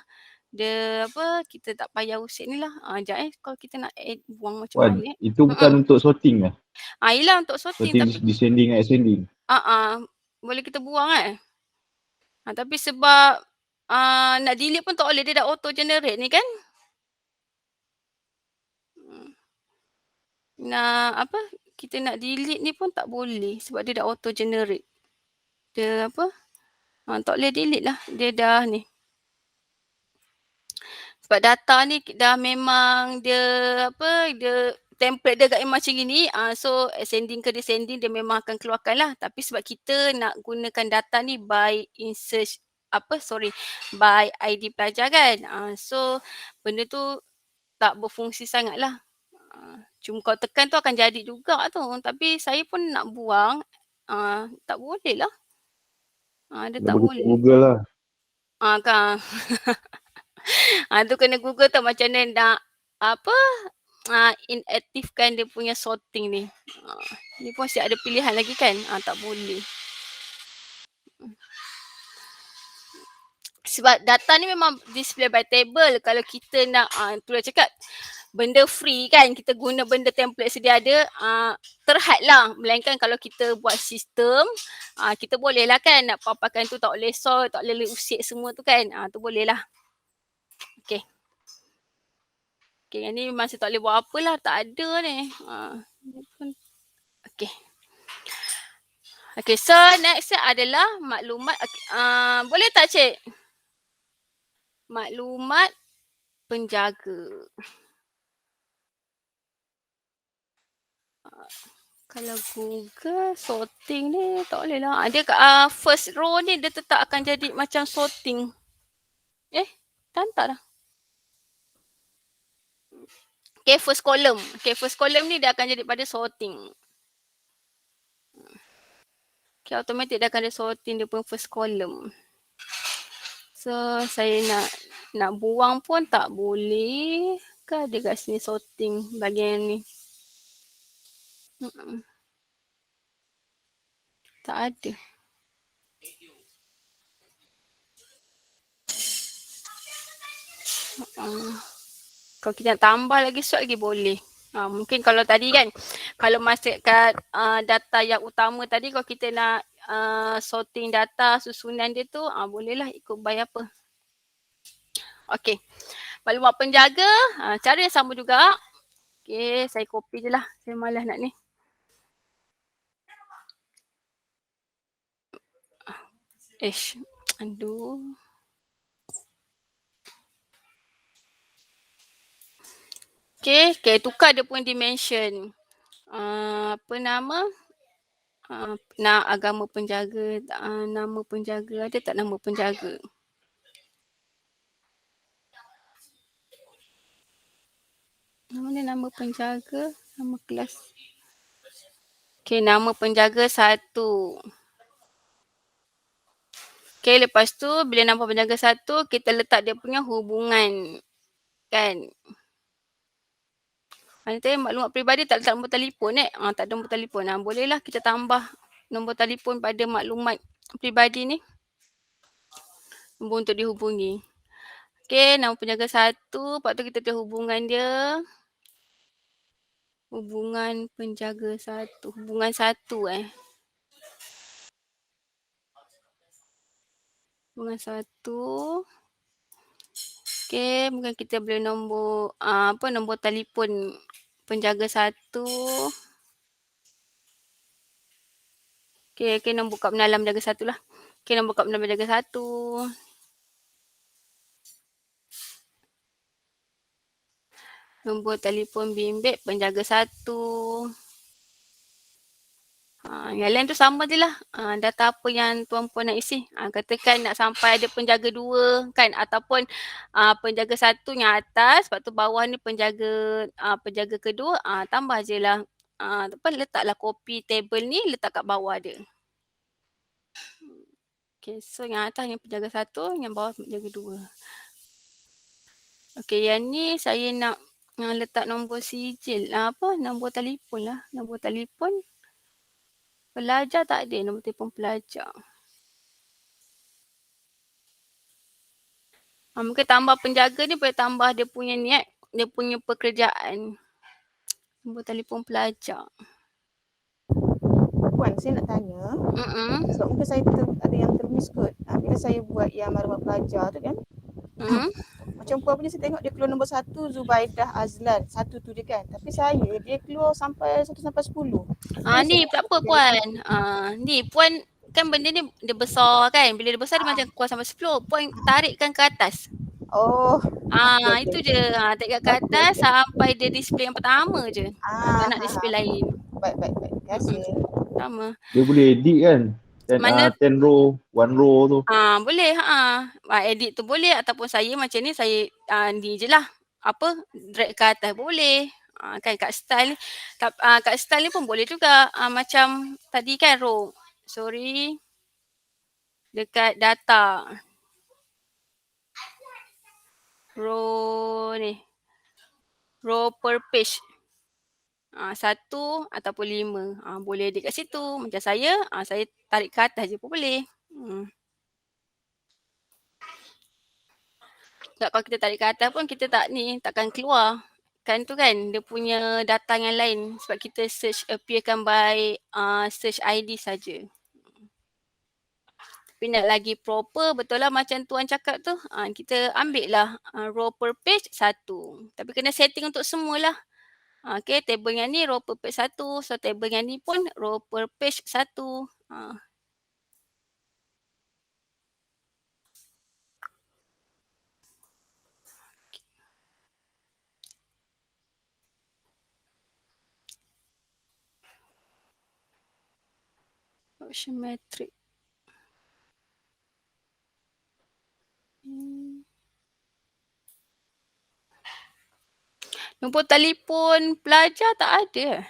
Dia apa, kita tak payah usik ni lah. Sekejap kalau kita nak add, buang macam mana. Itu bukan untuk sorting lah. Yelah untuk sorting. Sorting descending and ascending. Boleh kita buang kan. Tapi sebab nak delete pun tak boleh, dia dah auto generate ni kan. Nak apa, kita nak delete ni pun tak boleh sebab dia dah auto generate. Dia apa, tak boleh delete lah, dia dah ni. Sebab data ni dah memang dia apa, dia template dia kat macam gini. So ascending ke descending dia memang akan keluarkan lah. Tapi sebab kita nak gunakan data ni by insert by ID pelajar kan. So benda tu tak berfungsi sangat lah. Cuma kau tekan tu akan jadi juga tu. Tapi saya pun nak buang. Tak boleh lah. Dia tak boleh. Google lah. Kan. Tu kena Google tu macam mana nak apa, inaktifkan dia punya sorting ni. Ni pun siap ada pilihan lagi kan. Tak boleh. Sebab data ni memang display by table. Kalau kita nak, itulah cakap, benda free kan, kita guna benda template sedia ada, terhad lah. Melainkan kalau kita buat sistem, kita boleh lah kan nak paparkan tu tak boleh sort, tak boleh usik semua tu kan. Tu boleh lah. Okay. Okay, yang ni memang saya tak boleh buat apa lah, tak ada ni. Okay. Okay, so next adalah maklumat. Boleh tak cik? Maklumat penjaga. Kalau Google sorting ni tak boleh lah. Dia first row ni dia tetap akan jadi macam sorting. Tak dah. Okay, first column. Okay, first column ni dia akan jadi pada sorting. Okay, automatic dia akan ada sorting dia pun first column. So, saya nak buang pun tak boleh. Kan ada kat sini sorting bahagian ni. Tak ada. Kalau kita nak tambah lagi slot lagi boleh. Mungkin kalau tadi kan, kalau masuk kat data yang utama tadi, kalau kita nak sorting data susunan dia tu, bolehlah ikut by apa. Okay. Maklumat penjaga, cara yang sama juga. Okay, saya copy je lah. Saya malas nak ni. Aduh. Okay, tukar dia pun dimension. Apa nama? Nak agama penjaga, nama penjaga, ada tak nama penjaga? Mana nama penjaga, nama kelas. Okay, nama penjaga 1. Okay, lepas tu bila nama penjaga 1, kita letak dia punya hubungan. Kan? Tadi maklumat peribadi tak letak nombor telefon tak ada nombor telefon. Bolehlah kita tambah nombor telefon pada maklumat peribadi ni. Nombor untuk dihubungi. Okay, nama penjaga 1. Lepas tu kita ada hubungan dia. Hubungan penjaga 1. Hubungan 1 Hubungan 1. Okay, mungkin kita boleh nombor nombor telefon penjaga 1. Okay, nombor kad penalam jaga 1 lah. Okay, nombor kad penalam jaga 1. Nombor telefon bimbit penjaga 1. Yang lain tu sama je lah. Data apa yang tuan-puan nak isi. Katakan nak sampai ada penjaga 2 kan, ataupun penjaga 1 yang atas, lepas tu bawah ni penjaga kedua, tambah je lah. Letaklah kopi table ni letak kat bawah dia. Okay, so yang atas yang penjaga 1, yang bawah penjaga 2. Okay, yang ni saya nak letak nombor sijil, nombor telefon lah. Nombor telefon pelajar tak ada, nombor telefon pelajar. Mungkin tambah penjaga ni boleh tambah dia punya ni dia punya pekerjaan. Nombor telefon pelajar. Puan, saya nak tanya. Sebab mungkin saya ada yang termiss kot. Bila saya buat yang maklumat pelajar tu kan. Macam puan punya saya tengok dia keluar nombor 1 Zubaidah Azlan. 1 tu dia kan. Tapi dia keluar sampai 1 sampai 10. Ni tak apa puan. Ni puan kan benda ni dia besar kan. Bila dia besar dia macam keluar sampai 10. Puan tarikkan ke atas. Itu je. Tarik ke atas sampai dia display yang pertama je. Tak nak display lain. Baik. Terima kasih. Sama. Dia boleh edit kan? 10 row, 1 row tu. Boleh. Edit tu boleh ataupun saya macam ni saya ni je lah. Drag ke atas boleh. Kan kat style ni pun boleh juga. Macam tadi kan row. Dekat data. Row ni. Row per page. 1 ataupun 5. Boleh edit kat situ. Macam saya tarik ke atas je pun boleh. Sebab kalau kita tarik ke atas pun kita takkan keluar. Kan tu kan dia punya data yang lain. Sebab kita search appearkan by search ID saja. Tapi nak lagi proper, betul lah macam tuan cakap tu. Kita ambil lah row per page 1. Tapi kena setting untuk semualah. Okay, table yang ni row per page 1. So table yang ni pun row per page 1. Option matrix. Nombor telefon pelajar tak ada.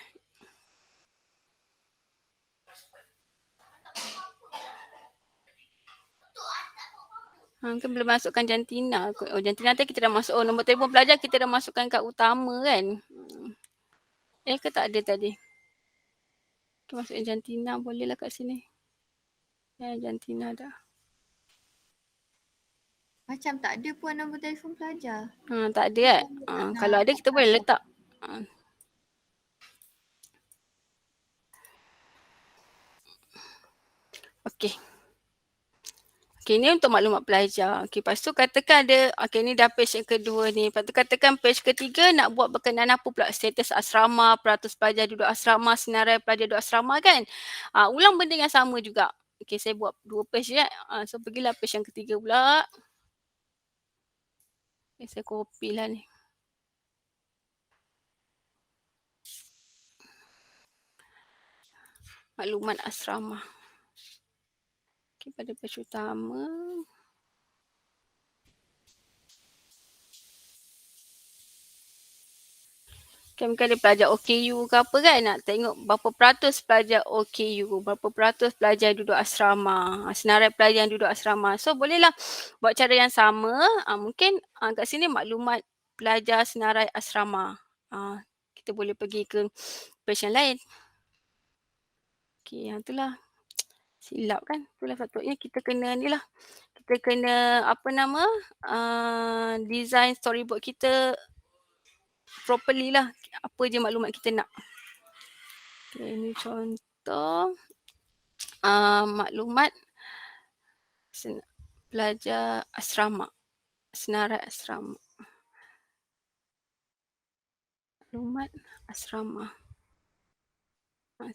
Mungkin belum masukkan jantina. Jantina tadi kita dah masuk. Nombor telefon pelajar kita dah masukkan kat utama kan. Ke tak ada tadi. Kita masukin jantina boleh lah kat sini. Jantina dah. Macam tak ada puan nombor telefon pelajar. Tak ada kan? Kalau ada kita boleh letak. Okey. Okay, ni untuk maklumat pelajar. Okay, lepas tu katakan ada, ni dah page yang kedua ni. Lepas tu katakan page ketiga nak buat berkenaan apa pula? Status asrama, peratus pelajar duduk asrama, senarai pelajar duduk asrama kan? Ulang benda yang sama juga. Okay, saya buat 2 page je. So, pergilah page yang ketiga pula. Okay, saya copy lah ni. Maklumat asrama. Okay, pada page utama. Kan mungkin ada pelajar OKU ke apa kan, nak tengok berapa peratus pelajar OKU, berapa peratus pelajar duduk asrama, senarai pelajar yang duduk asrama. So bolehlah buat cara yang sama, mungkin kat sini maklumat pelajar senarai asrama. Kita boleh pergi ke page yang lain. Okay, yang itulah. Silap kan, itulah sepatutnya kita kena ni lah. Kita kena design storyboard kita properly lah, apa je maklumat kita nak. Okay, ini contoh maklumat pelajar asrama, senarai asrama. Maklumat asrama.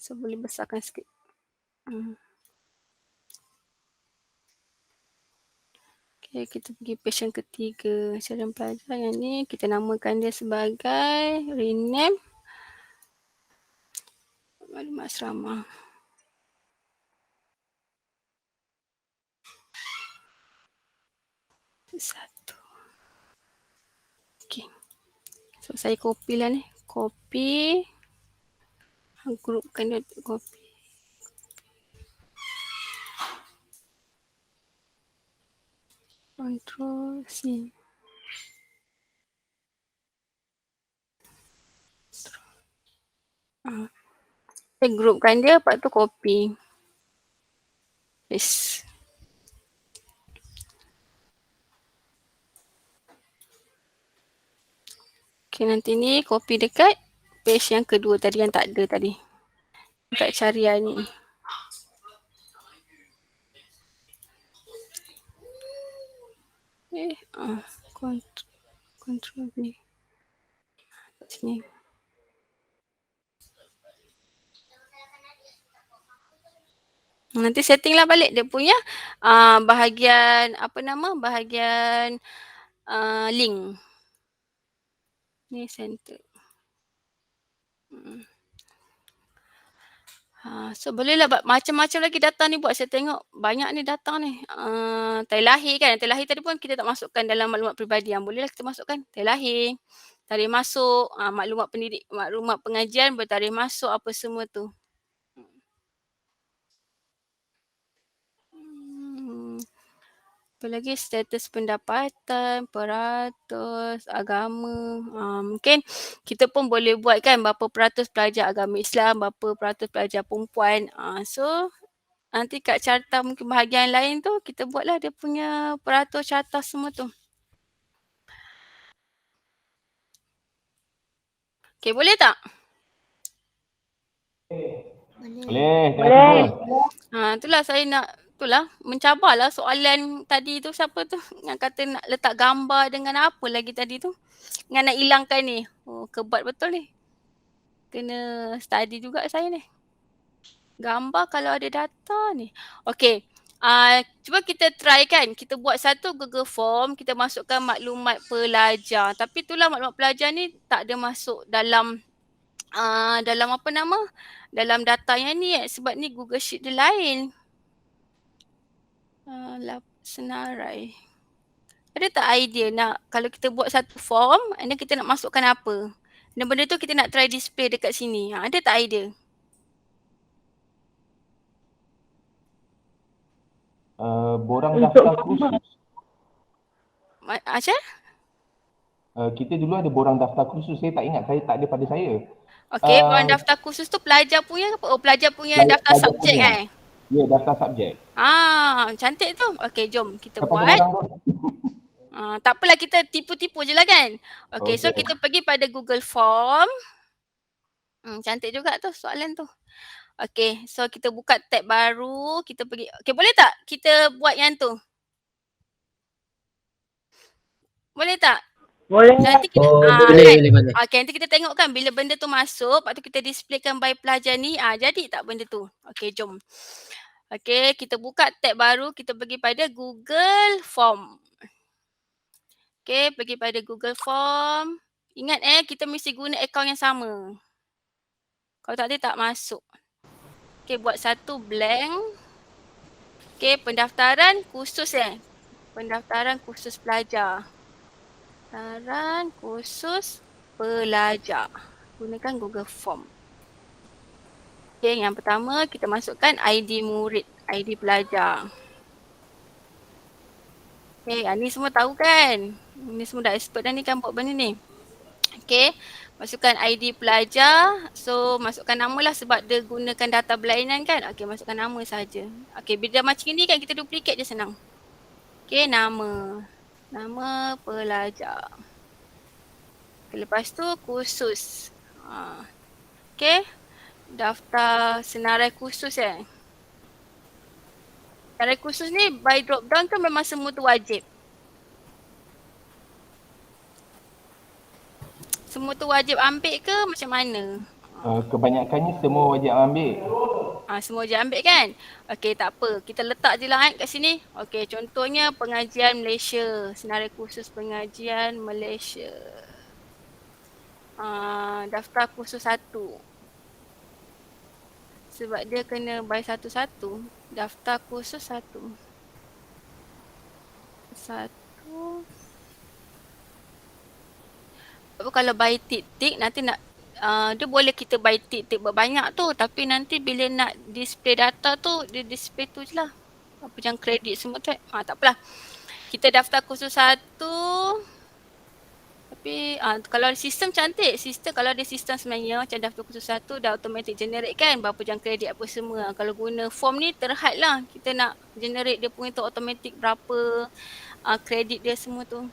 So boleh besarkan sikit. Okay, kita pergi page yang ketiga. Cara pelajar yang ni kita namakan dia sebagai rename maklumat asrama. Satu. Okay. So saya copy lah ni. Copy. Grupkan dia copy. Control C. Saya grupkan dia, lepas tu copy. Paste. Okay, nanti ni copy dekat page yang kedua tadi yang tak ada tadi. Tak carian ni. Control ni. Kat sini. Nanti setting lah balik dia punya bahagian bahagian link. Ni center. So bolehlah macam-macam lagi data ni buat. Saya tengok banyak ni data ni. Tarikh lahir kan. Tarikh lahir tadi pun kita tak masukkan dalam maklumat peribadi. Bolehlah kita masukkan tarikh lahir. Tarikh masuk, maklumat pendidik, maklumat pengajian, bertarikh masuk apa semua tu. Apa lagi? Status pendapatan, peratus, agama. Mungkin kita pun boleh buat kan berapa peratus pelajar agama Islam, berapa peratus pelajar perempuan. So nanti kat carta mungkin bahagian lain tu kita buatlah dia punya peratus carta semua tu. Okay, boleh tak? Boleh. Itulah saya nak mencabarlah soalan tadi tu siapa tu yang kata nak letak gambar dengan apa lagi tadi tu. Dengan nak hilangkan ni. Kebat betul ni. Kena study juga saya ni. Gambar kalau ada data ni. Okay. Cuba kita try kan. Kita buat satu Google Form. Kita masukkan maklumat pelajar. Tapi itulah maklumat pelajar ni tak ada masuk dalam dalam data yang ni sebab ni Google Sheet dia lain. Senarai. Ada tak idea nak kalau kita buat satu form and then kita nak masukkan apa? Dan benda tu kita nak try display dekat sini. Ada tak idea? Borang daftar khusus. Macam? Kita dulu ada borang daftar khusus. Saya tak ingat, saya tak ada pada saya. Okay, borang daftar khusus tu pelajar punya apa? Pelajar punya daftar subjek kan? Ya, daftar subjek. Cantik tu. Okay, jom kita buat. Tak apalah, kita tipu-tipu je lah kan. Okay, so kita pergi pada Google Form. Cantik juga tu soalan tu. Okay, so kita buka tab baru. Kita pergi. Okay, boleh tak kita buat yang tu? Boleh tak? Boleh. Nanti kita, Boleh. Okay, nanti kita tengok kan bila benda tu masuk. Lepas tu kita displaykan by pelajar ni. Jadi tak benda tu? Okay, jom. Okay, kita buka tab baru. Kita pergi pada Google Form. Okay, pergi pada Google Form. Ingat kita mesti guna akaun yang sama. Kalau tak dia tak masuk. Okay, buat satu blank. Okay, pendaftaran khusus Pendaftaran khusus pelajar. Pendaftaran khusus pelajar. Gunakan Google Form. Okay, yang pertama kita masukkan ID murid, ID pelajar. Okay, ni semua tahu kan? Ni semua dah expert dah ni kan buat benda ni. Okay, masukkan ID pelajar. So, masukkan nama lah sebab dia gunakan data berlainan kan. Okay, masukkan nama saja. Okay, bila macam ni kan kita duplicate je senang. Okay, nama. Nama pelajar. Okay, lepas tu khusus. Okay, daftar senarai khusus Senarai khusus ni by drop down tu memang semua tu wajib. Semua tu wajib ambil ke macam mana? Kebanyakannya semua wajib ambil. Semua je ambil kan? Okey, tak apa. Kita letak je lah kat sini. Okey, contohnya pengajian Malaysia. Senarai khusus pengajian Malaysia. Daftar khusus 1. Sebab dia kena by satu-satu. Daftar khusus 1. 1. Apa kalau by tik-tik nanti nak dia boleh kita by tik-tik berbanyak tu, tapi nanti bila nak display data tu dia display tu je lah. Apa yang kredit semua tu. Tak apalah. Kita daftar khusus 1. Tapi kalau sistem cantik, kalau ada sistem sebenarnya macam daftar khusus 1 dah automatic generate kan berapa jam kredit apa semua. Kalau guna form ni terhad lah, kita nak generate dia punya tu automatic berapa kredit dia semua tu.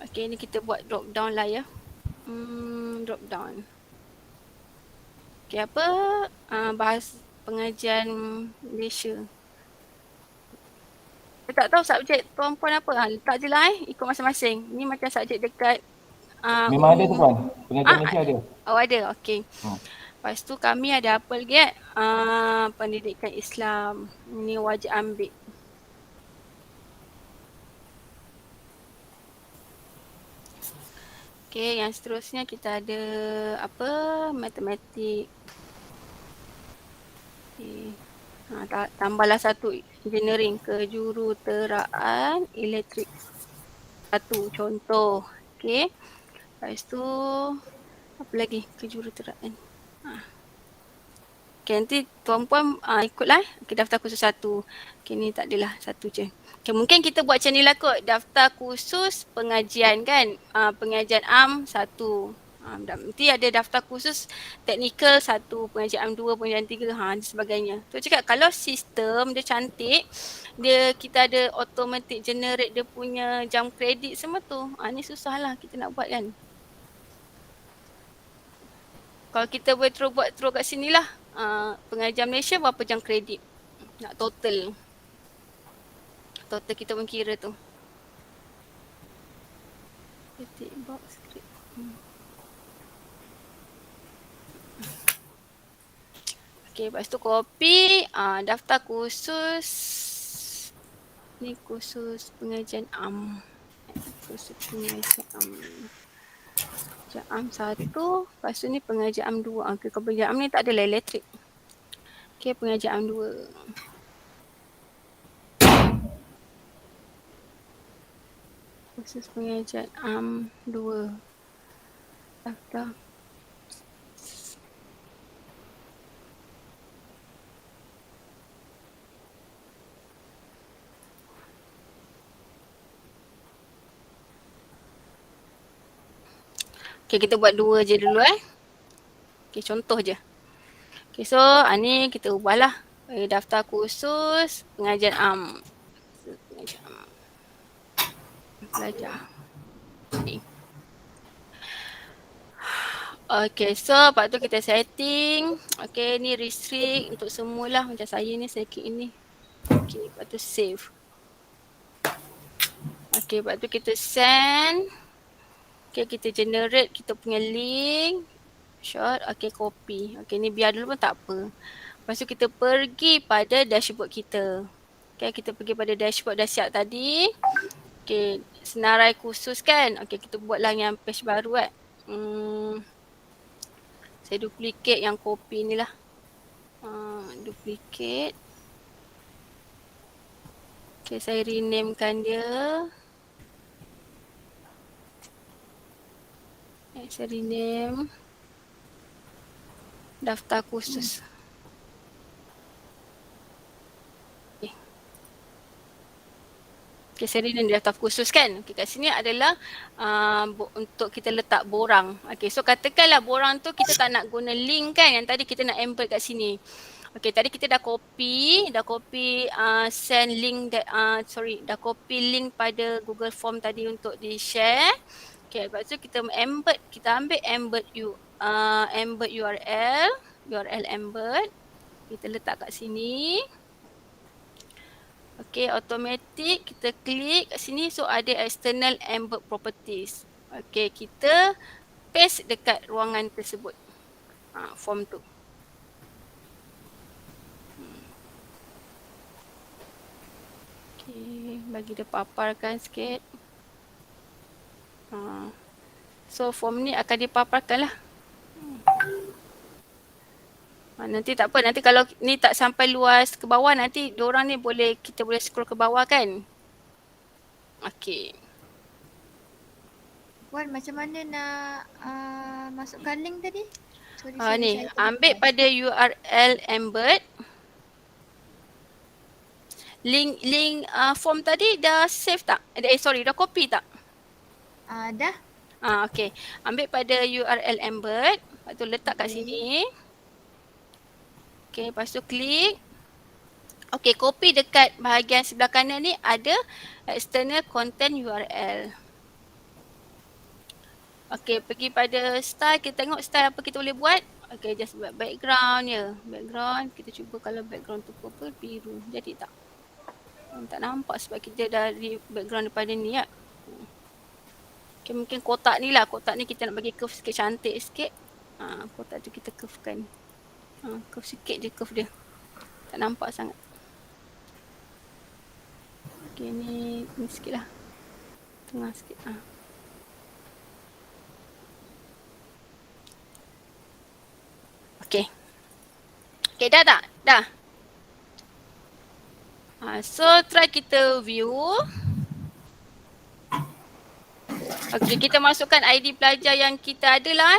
Okay, ni kita buat drop down lah ya. Drop down. Okay, apa? Bahas pengajian Malaysia. Saya tak tahu subjek tuan-puan apa. Letak je lah ikut masing-masing. Ni macam subjek dekat memang ada tu Puan. Pengajian Malaysia ada. Oh ada, okey. Lepas tu kami ada apa lagi pendidikan Islam. Ni wajib ambil. Okey, yang seterusnya kita ada apa? Matematik. Okay. Tambahlah 1 engineering kejuruteraan elektrik. 1 contoh. Okey. Lepas tu apa lagi kejuruteraan. Okey, nanti tuan-puan ikutlah. Okey, daftar khusus 1. Okey, ni tak adalah 1 je. Okay, mungkin kita buat macam ni lah kot. Daftar khusus pengajian kan. Pengajian AM 1. Nanti ada daftar khusus teknikal 1, pengajian AM 2, pengajian 3 dan sebagainya. Tu cakap kalau sistem dia cantik, kita ada automatic generate dia punya jam kredit semua tu. Ni susah lah kita nak buat kan. Kalau kita boleh buat terus kat sini lah. Pengajian Malaysia berapa jam kredit. Nak total. Total kita pun kira tu. Tick box script. Okay, lepas tu copy daftar khusus. Ni khusus pengajian AM. Khusus pengajian AM. Pengajian AM 1. Lepas tu ni pengajian AM 2. Okay, pengajian AM ni tak adalah elektrik. Okay, pengajian AM 2. Khusus pengajian AM 2. Daftar. Okay, kita buat 2 je dulu Okay, contoh je. Okay, so ni kita ubahlah. Daftar khusus pengajian AM. Pengajian AM. Belajar. Okay, so lepas tu kita setting. Okay, ni restrict untuk semualah. Macam saya ni, saya klik ini. Okay, lepas tu save. Okay, lepas tu kita send. Okay, kita generate kita punya link. Short, okay, copy. Okay, ni biar dulu pun tak apa. Lepas tu kita pergi pada dashboard kita. Okay, kita pergi pada dashboard dah siap tadi. Okay, senarai khusus kan. Okay, kita buatlah yang page baru saya duplicate yang copy ni lah. Duplicate. Okay, saya renamekan dia. Saya rename daftar khusus. Okay, saya rename daftar khusus kan. Okay, kat sini adalah untuk kita letak borang. Okay, so katakanlah borang tu kita tak nak guna link kan. Yang tadi kita nak embed kat sini. Okay, tadi kita dah copy send link dah copy link pada Google Form tadi untuk di share. Okay, lepas tu kita embed, kita ambil embed URL embed. Kita letak kat sini. Okay, automatic kita klik kat sini, so ada external embed properties. Okay, kita paste dekat ruangan tersebut. Form tu. Okay, bagi dia paparkan sikit. So form ni akan dipaparkan lah. Nanti tak apa, nanti kalau ni tak sampai luas ke bawah, nanti diorang ni kita boleh scroll ke bawah kan. Okay. Puan, macam mana nak masukkan link tadi? Sorry, Ni, saya ambil pada URL embed. Link form tadi dah save tak? Dah copy tak? Dah. Okay. Ambil pada URL embed. Lepas tu letak kat sini. Okay, lepas tu klik. Okay, copy dekat bahagian sebelah kanan ni ada external content URL. Okay, pergi pada style. Kita tengok style apa kita boleh buat. Okay, just buat background je. Background, kita cuba kalau background tu apa, biru. Jadi tak? Tak nampak sebab kita dari background daripada ni lah. Okay, mungkin kotak ni lah. Kotak ni kita nak bagi curve sikit cantik sikit. Kotak tu kita curvekan. Curve sikit je curve dia. Tak nampak sangat. Okay, ni sikit lah. Tengah sikit. Okay. Okay, dah tak? Dah. So, try kita view. Okay, kita masukkan ID pelajar yang kita ada lah.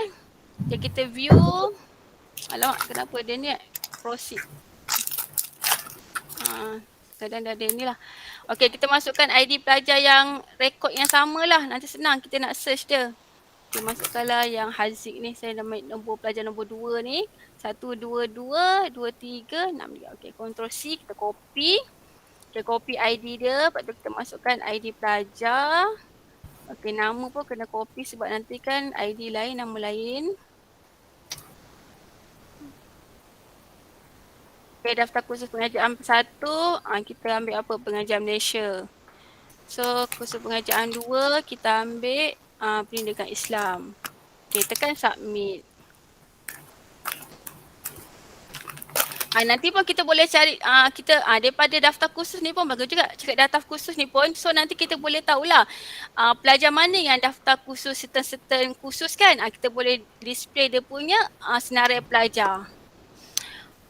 Okay, kita view. Alamak, kenapa dia ni proceed. Kadang dah ada ni lah. Okay, kita masukkan ID pelajar yang rekod yang sama lah. Nanti senang kita nak search dia. Okay, masukkanlah yang Haziq ni. Saya dah ambil nombor pelajar nombor 2 ni. 1, 2, 2, 2, 3, 6. Okay, Ctrl C, kita copy. Kita copy ID dia. Lepas tu kita masukkan ID pelajar. Okay, nama pun kena copy sebab nanti kan ID lain, nama lain. Okay, daftar kursus pengajian 1. Kita ambil apa? Pengajian Malaysia. So, kursus pengajian 2, kita ambil pendidikan Islam. Okay, tekan submit. Nanti pun kita boleh cari, daripada daftar kursus ni pun bagus juga. Cakap daftar kursus ni pun, so nanti kita boleh tahulah pelajar mana yang daftar kursus certain kursus kan. Kita boleh display dia punya senarai pelajar.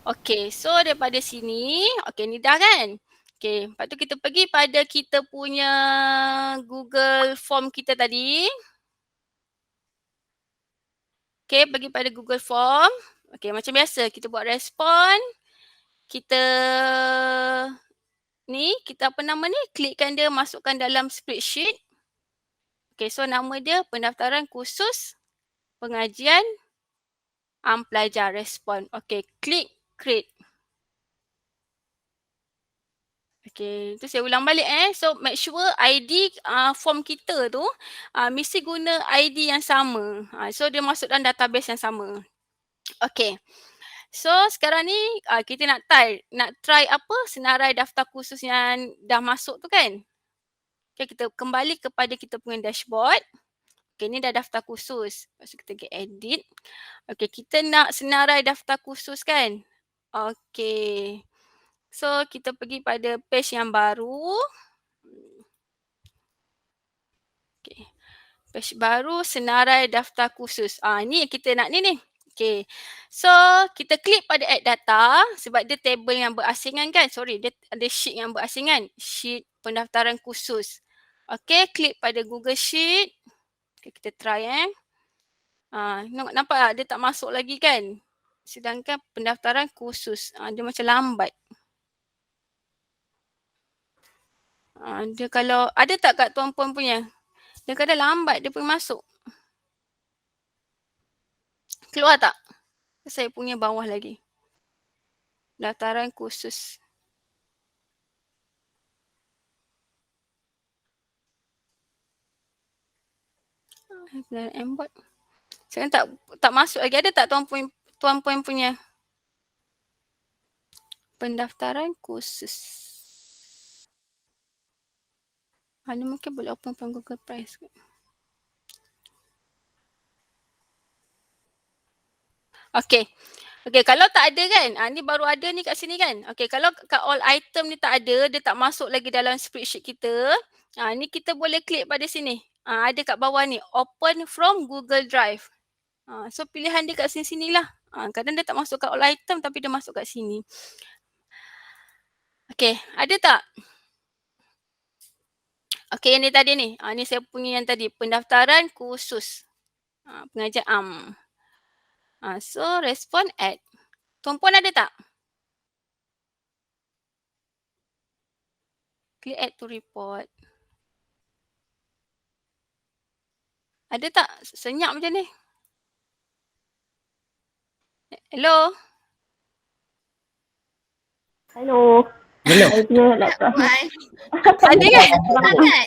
Okay, so daripada sini, okay ni dah kan. Okay, lepas tu kita pergi pada kita punya Google Form kita tadi. Okay, pergi pada Google Form. Okay, macam biasa kita buat respon. Kita apa nama ni, klikkan dia, masukkan dalam spreadsheet. Okay, so nama dia pendaftaran kursus pengajian pelajar respon. Okay, klik create. Okay, tu saya ulang balik So make sure ID form kita tu mesti guna ID yang sama. So dia masuk dalam database yang sama. Okay. So sekarang ni kita nak try apa senarai daftar kursus yang dah masuk tu kan. Okay, kita kembali kepada kita punya dashboard. Okay, ni dah daftar kursus. Lepas tu kita edit. Okay, kita nak senarai daftar kursus kan. Okay. So kita pergi pada page yang baru. Okay. Page baru senarai daftar kursus. Ni kita nak ni. Okay. So kita klik pada add data sebab dia table yang berasingan kan. Sorry, dia ada sheet yang berasingan. Sheet pendaftaran kursus. Okay, klik pada Google Sheet. Okay, kita try nampak tak? Dia tak masuk lagi kan. Sedangkan pendaftaran kursus dia macam lambat. Dia kalau ada tak kat tuan puan punya? Dia kadang lambat dia pun masuk. Keluar tak? Saya punya bawah lagi. Daftaran kursus. Embed. Sekarang tak masuk lagi. Ada tak tuan puan punya? Pendaftaran kursus. Ini mungkin boleh open from Google Price. Okay. Okay, kalau tak ada kan, ni baru ada ni kat sini kan. Okay, kalau kat all item ni tak ada, dia tak masuk lagi dalam spreadsheet kita. Ni kita boleh klik pada sini. Ada kat bawah ni, open from Google Drive. So pilihan dia kat sini-sini lah. Kadang dia tak masuk kat all item tapi dia masuk kat sini. Okay, ada tak? Okay, yang ni tadi ni. Ni saya punya yang tadi, pendaftaran khusus. Pengajar am. So respon add. Tuan-puan ada tak? Klik add to report. Ada tak? Senyap macam ni. Hello? Hello. Belum. Saya punya laptop. Ada kan? Sangat.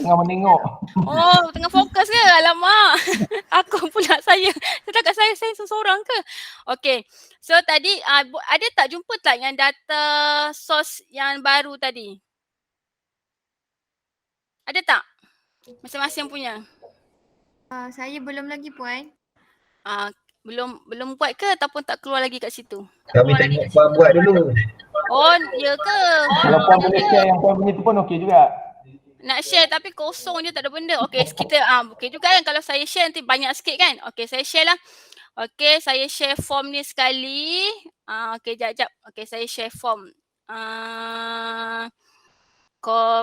Tengah menengok. Oh, tengah fokus ke? Alamak. Aku pula saya. Sedangkan saya seorang ke? Okay. So tadi ada tak jumpa tak yang data source yang baru tadi? Ada tak? Masing-masing punya. Saya belum lagi puan. Belum buat ke ataupun tak keluar lagi kat situ? Kami tengok Puan buat dulu. Oh, ya ke? Kalau Puan boleh share yang Puan punya tu pun okey juga. Nak share tapi kosong je, tak ada benda. Okey, kita okey juga kan kalau saya share nanti banyak sikit kan. Okey, saya share lah. Okey, saya share form ni sekali. Okey, jap. Okey, saya share form.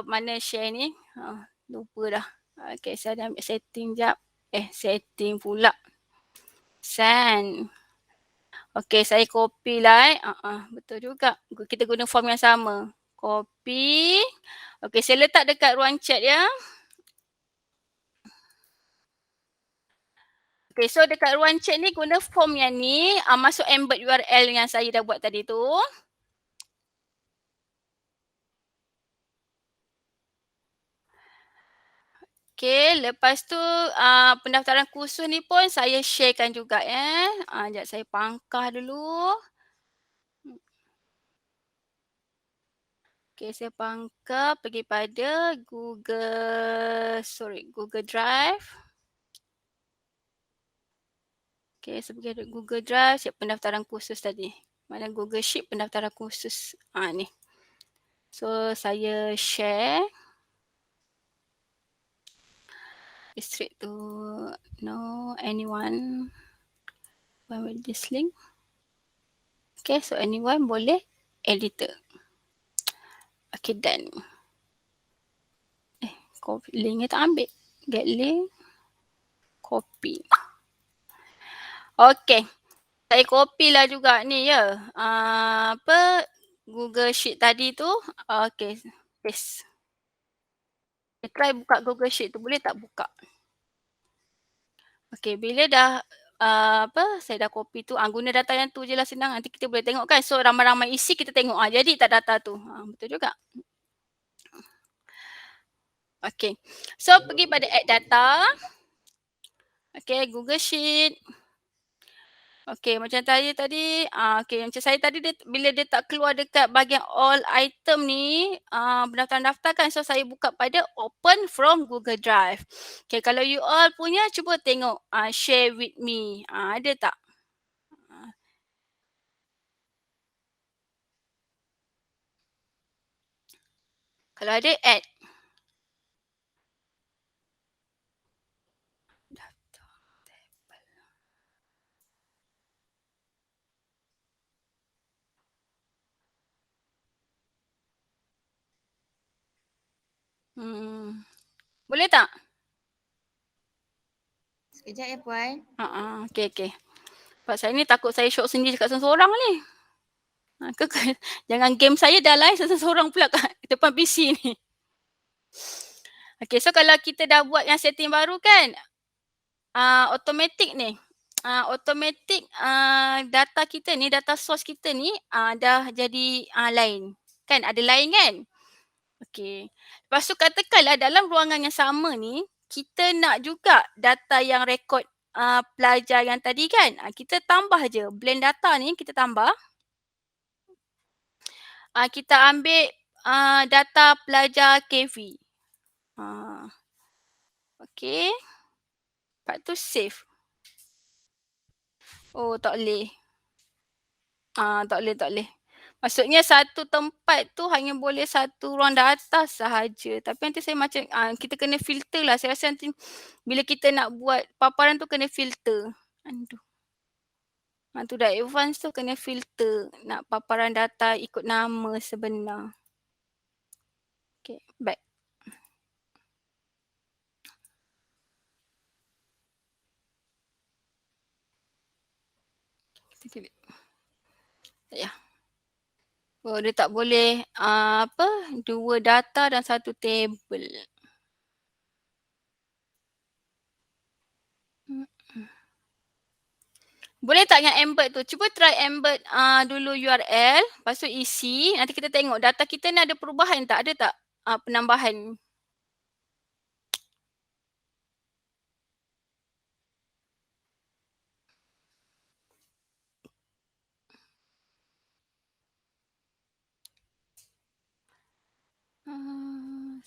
Mana share ni? Lupa dah. Okey, saya dah ambil setting jap. Setting pula. Send. Okey, saya copy lah betul juga. Kita guna form yang sama. Copy. Okey, saya letak dekat ruang chat ya. Okey, so dekat ruang chat ni guna form yang ni, masuk embed URL yang saya dah buat tadi tu. Okey, lepas tu pendaftaran kursus ni pun saya sharekan juga Sekejap saya pangkah dulu. Okey, saya pangkah pergi pada Google Drive. Okey, saya pergi ada Google Drive, siap pendaftaran kursus tadi. Mana Google Sheet pendaftaran kursus. Ni. So, saya share. Straight to anyone with this link. Okay, so anyone boleh editor. Okay, done. Copy linknya tak ambil. Get link. Copy. Okay. Saya copy lah juga ni ya. Google Sheet tadi tu. Okay, paste. Try buka Google Sheet tu, boleh tak buka? Okay, bila dah saya dah copy tu, guna data yang tu je lah senang, nanti kita boleh tengok kan. So ramai-ramai isi kita tengok, jadi tak data tu. Betul juga. Okay, so pergi pada add data. Okay, Google Sheet. Okay, macam tadi, okay, macam saya tadi bila dia tak keluar dekat bahagian all item ni, pendaftaran-daftar kan, so saya buka pada open from Google Drive. Okay, kalau you all punya, cuba tengok share with me. Ada tak? Kalau ada, add. Boleh tak? Sekejap ya puan. Okay. Sebab saya ni takut saya syok sendiri kat seorang ni. Jangan game saya dah live seorang pula kat depan PC ni. Okay, so kalau kita dah buat yang setting baru kan, automatic ni. Automatic data kita ni, data source kita ni dah jadi lain. Kan, ada lain kan? Okay. Lepas tu katakanlah dalam ruangan yang sama ni, kita nak juga data yang rekod pelajar yang tadi kan. Kita tambah je. Blend data ni kita tambah. Kita ambil data pelajar KV. Okay. Lepas tu save. Oh, tak boleh. Tak boleh. Maksudnya satu tempat tu hanya boleh satu ruang data sahaja. Tapi nanti saya macam, kita kena filter lah. Saya rasa nanti bila kita nak buat paparan tu kena filter. Aduh. Tu dah advance tu kena filter. Nak paparan data ikut nama sebenar. Okay, back. Ya. Oh, dia tak boleh dua data dan satu table. Boleh tak yang embed tu? Cuba try embed dulu URL, lepas tu isi. Nanti kita tengok data kita ni ada perubahan tak? Ada tak penambahan?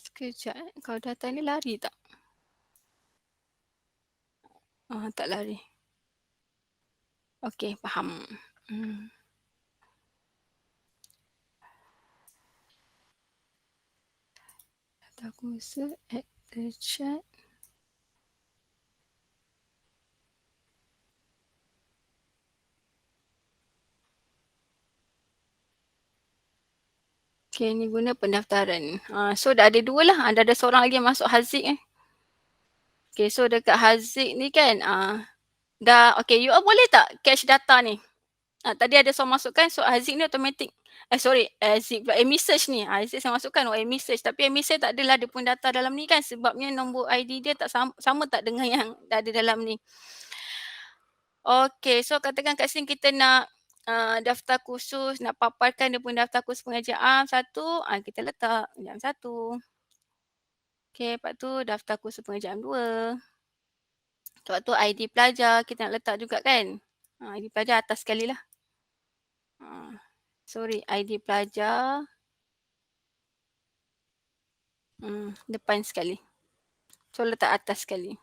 Sekejap. Kalau data ni lari tak? Tak lari. Okey, faham. Data khusus, add the chat. Okay, ni guna pendaftaran. So dah ada dua lah. Dah ada seorang lagi yang masuk Haziq . Okay, so dekat Haziq ni kan, dah, okay, you all boleh tak cache data ni? Tadi ada seorang masukkan, so Haziq ni automatic. Haziq pula, message ni. Haziq saya masukkan message. Tapi message tak adalah dia pun data dalam ni kan, sebabnya nombor ID dia tak sama tak dengan yang dah ada dalam ni. Okay, so katakan kat sini kita nak daftar khusus, nak paparkan dia pun daftar khusus pengajian am satu, kita letak jam 1. Okay, lepas tu daftar khusus pengajian am 2. Lepas tu ID pelajar kita nak letak juga kan. ID pelajar atas sekali lah. ID pelajar depan sekali. So letak atas sekali.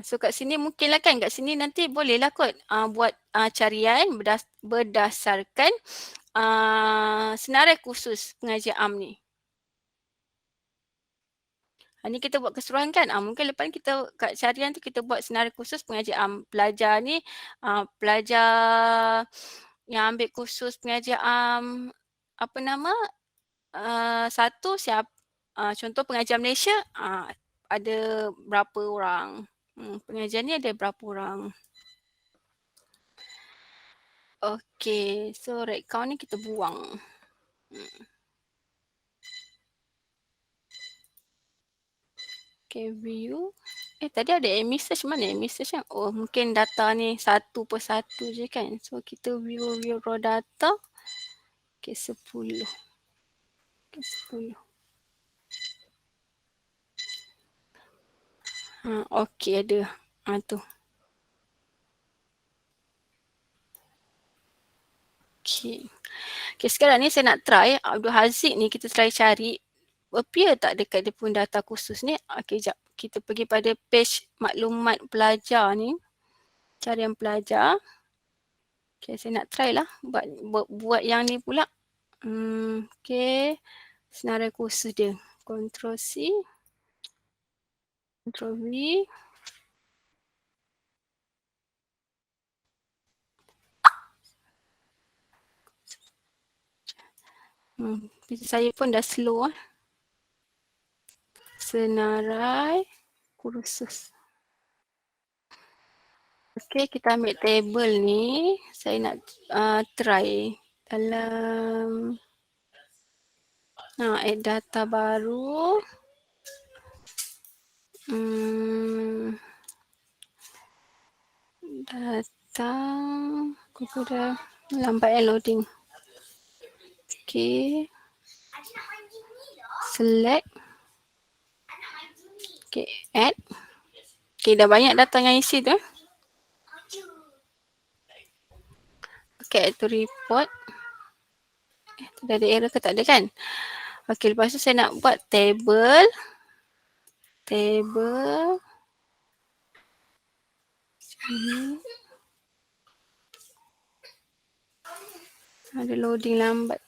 So kat sini mungkin lah kan, kat sini nanti boleh lah kot buat carian berdasarkan senarai khusus pengajian am ni. Ni kita buat keseluruhan kan, mungkin lepas ni kita kat carian tu kita buat senarai khusus pengajian am. Pelajar ni, pelajar yang ambil khusus pengajian am, apa nama, satu siapa, contoh pengajian Malaysia, ada berapa orang. Pengajian ni ada berapa orang. Okay, so right count ni kita buang. Okay, view. Tadi ada message, mana message kan? Oh, mungkin data ni satu per satu je kan. So kita view raw data. Okay, 10. Okay, 10. Okay, ada. Tu. Okay, sekarang ni saya nak try Abdul Haziq ni, kita try cari appear tak dekat dia pun data khusus ni. Okay, jap. Kita pergi pada page maklumat pelajar ni. Carian pelajar. Okay, saya nak try lah buat yang ni pula. Okay, senarai khusus dia. Ctrl C. Ctrl V. Saya pun dah slow . Senarai kursus. Okay, kita ambil table ni. Saya nak try dalam add data baru. Data. Aku dah lambat loading. Okay. Select. Okay, add. Okay, dah banyak data yang isi tu. Okay, itu report. Dah ada error ke tak ada kan? Okay, lepas tu saya nak buat table. Ada loading lambat.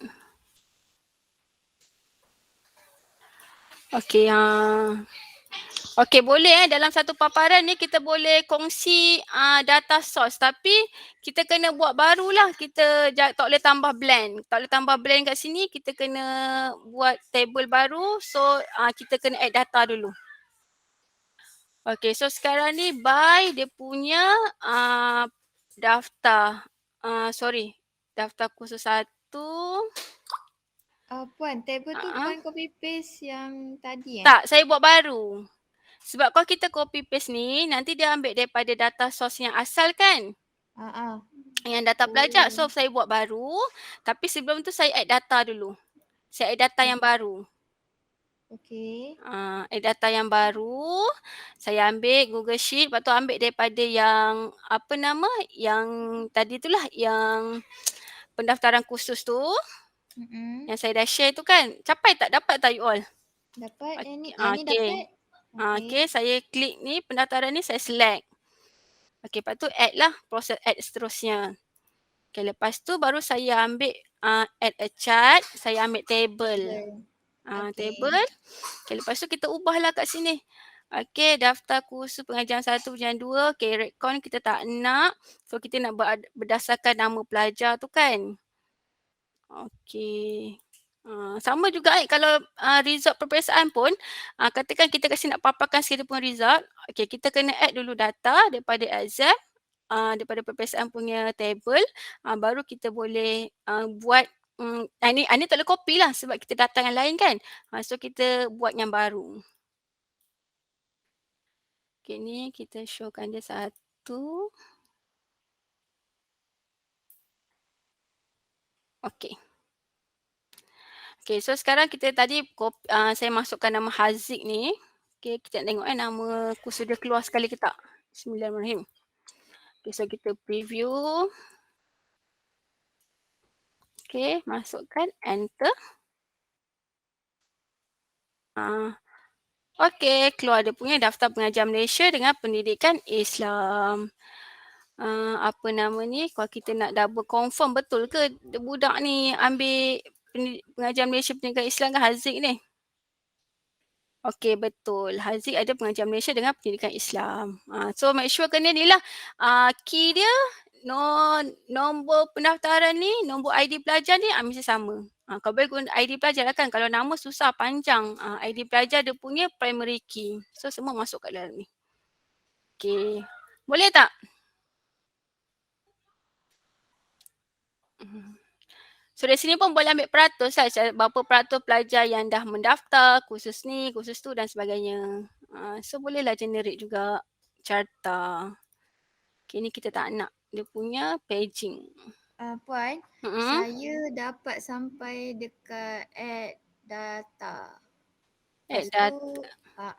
Okey, okey, boleh dalam satu paparan ni kita boleh kongsi data source, tapi kita kena buat barulah. Kita tak boleh tambah blend. Tak boleh tambah blend kat sini, kita kena buat table baru. So kita kena add data dulu. Okey, so sekarang ni by dia punya daftar. Daftar khusus 1. Puan, table tu Puan copy paste yang tadi Tak, saya buat baru. Sebab kalau kita copy paste ni, nanti dia ambil daripada data source yang asal kan? Yang data pelajar. So saya buat baru, tapi sebelum tu saya add data dulu. Saya add data yang baru. Okey. Add data yang baru, saya ambil Google Sheet, lepas tu ambil daripada yang apa nama, yang tadi tu lah, yang pendaftaran khusus tu. Yang saya dah share tu kan. Capai tak? Dapat tak you all? Dapat. Yang ni, ni Okey. dapat. Okey, saya klik ni, pendaftaran ni saya select. Okey, lepas tu add lah, proses add seterusnya. Okey, lepas tu baru saya ambil add a chart, saya ambil table. Table. Okey, lepas tu kita ubahlah kat sini. Okey, daftar kursus pengajaran 1 pengajaran 2. Okey, recon kita tak nak. So kita nak berdasarkan nama pelajar tu kan. Okey. Sama juga kalau result peperiksaan pun, katakan kita kasi nak paparkan sekali pun result. Okey, kita kena add dulu data daripada exam, daripada peperiksaan punya table, baru kita boleh buat ni tak boleh copy lah sebab kita datang yang lain kan. So kita buat yang baru. Okey, ni kita showkan dia satu. Okey. Okay, so sekarang kita tadi saya masukkan nama Haziq ni. Okay, kita nak tengok nama kursus dia keluar sekali ke tak. Bismillahirrahmanirrahim. Okay, so kita preview. Okay, masukkan, enter. Okay, keluar dia punya daftar pengajar Malaysia dengan pendidikan Islam. Apa nama ni, kalau kita nak double confirm betul ke budak ni ambil pengajar Malaysia pendidikan Islam ke Haziq ni? Okey, betul. Haziq ada pengajar Malaysia dengan pendidikan Islam. So make sure kena ni lah. Key dia, nombor pendaftaran ni, nombor ID pelajar ni mesti sama. Kalau boleh guna ID pelajar lah kan. Kalau nama susah, panjang. ID pelajar dia punya primary key. So semua masuk kat dalam ni. Okey. Boleh tak? So dari sini pun boleh ambil peratus lah, berapa peratus pelajar yang dah mendaftar, kursus ni, kursus tu dan sebagainya. So bolehlah generate juga carta. Okay, ni kita tak nak dia punya paging. Puan, saya dapat sampai dekat add data. Add data.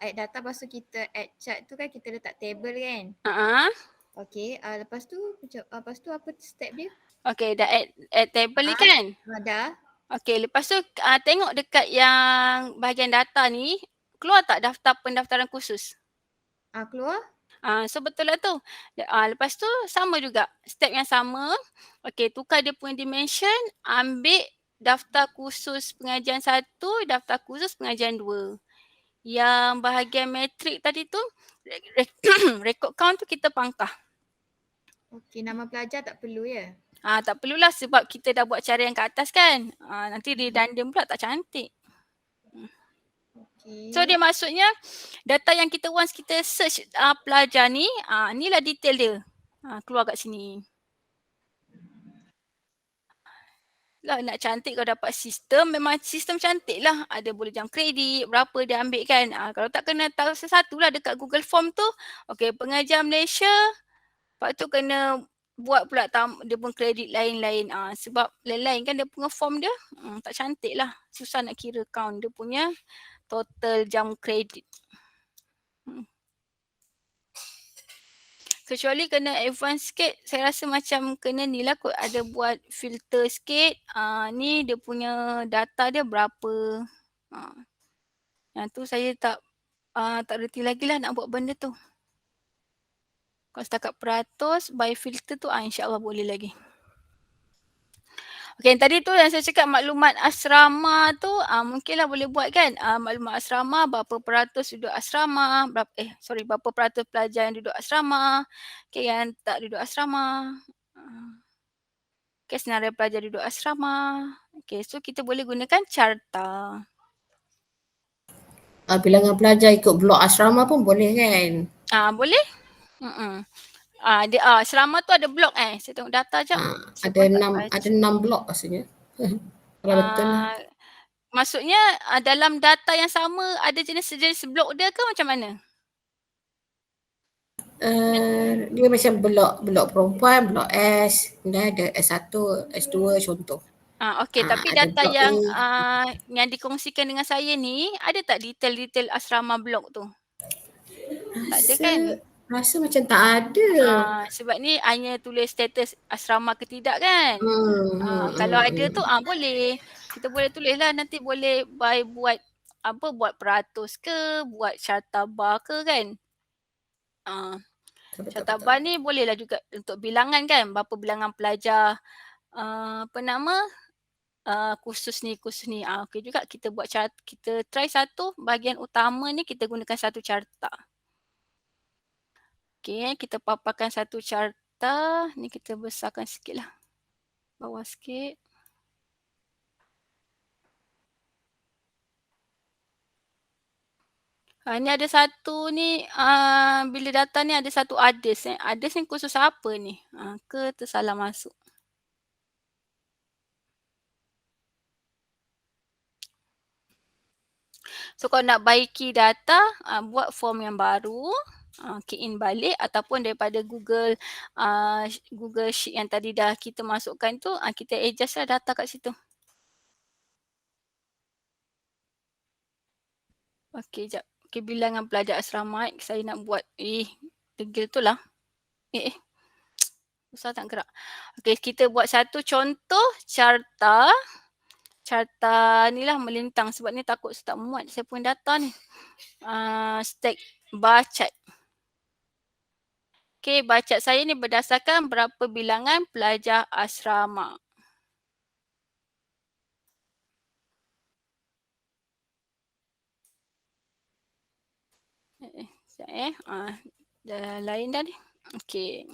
Add data, lepas tu kita add chart tu kan kita letak table kan. Okay, lepas tu apa step dia? Okay, dah add table ni kan? Dah. Okay, lepas tu tengok dekat yang bahagian data ni, keluar tak daftar pendaftaran khusus? Keluar. So betul lah tu. Lepas tu sama juga, step yang sama. Okay, tukar dia punya dimension, ambil daftar khusus pengajian 1, daftar khusus pengajian 2. Yang bahagian metrik tadi tu, record count tu kita pangkah. Okay, nama pelajar tak perlu ya? Tak perlulah sebab kita dah buat cara yang kat atas kan. Nanti redundant pula tak cantik. Okay. So dia maksudnya data yang kita once kita search pelajar ni, inilah detail dia. Keluar kat sini. Lah nak cantik kalau dapat sistem, memang sistem cantik lah. Ada boleh jam kredit, berapa dia ambil kan. Kalau tak kena tahu sesuatu lah dekat Google Form tu. Okay, pengajar Malaysia. Lepas tu kena buat pula dia pun kredit lain-lain. Sebab lain-lain kan dia punya form dia. Tak cantik lah. Susah nak kira count dia punya total jam kredit. Kecuali kena advance sikit, saya rasa macam kena ni lah kot, ada buat filter sikit. Ni dia punya data dia berapa. Yang tu saya tak reti lagi lah nak buat benda tu. Kalau setakat peratus, by filter tu insyaAllah boleh lagi. Okay, tadi tu yang saya cakap maklumat asrama tu mungkinlah boleh buat kan. Maklumat asrama, berapa peratus duduk asrama, berapa peratus pelajar yang duduk asrama, okay, yang tak duduk asrama. Okay, senarai pelajar duduk asrama. Okay, so kita boleh gunakan carta. Bilangan pelajar ikut blok asrama pun boleh kan? Boleh. Asrama tu ada blok saya tengok data jap. Ada 6 blok rasanya. Kalau betul lah. Maksudnya dalam data yang sama ada jenis blok dia ke macam mana? Dia macam blok perempuan, blok S, kemudian ada S1, S2 contoh. Okey, tapi data yang dikongsikan dengan saya ni ada tak detail-detail asrama blok tu? Tak ada kan? Rasa macam tak ada. Sebab ni hanya tulis status asrama ke tidak kan? Kalau ada tu boleh. Kita boleh tulis lah, nanti boleh buat peratus ke, buat carta bar ke kan? Carta bar ni bolehlah juga untuk bilangan kan, berapa bilangan pelajar khusus ni. Okey juga kita buat carta, kita try satu bahagian utama ni kita gunakan satu carta. Okey, kita paparkan satu carta, ni kita besarkan sikit lah. Bawah sikit. Ni ada satu ni, bila data ni ada satu others. Others ni khusus apa ni? Ke tersalah masuk? So kalau nak baiki data, buat form yang baru, key in balik ataupun daripada Google Sheet yang tadi dah kita masukkan tu, kita adjust lah data kat situ. Okey, jap. Okey, bilangan pelajar asrama saya nak buat. Degil tu lah. Susah tak gerak. Okey, kita buat satu contoh carta. Carta ni lah melintang sebab ni takut saya tak muat saya punya data ni. Stack bar chart. Okey, bar chart saya ni berdasarkan berapa bilangan pelajar asrama. Dah lain dah ni. Okey.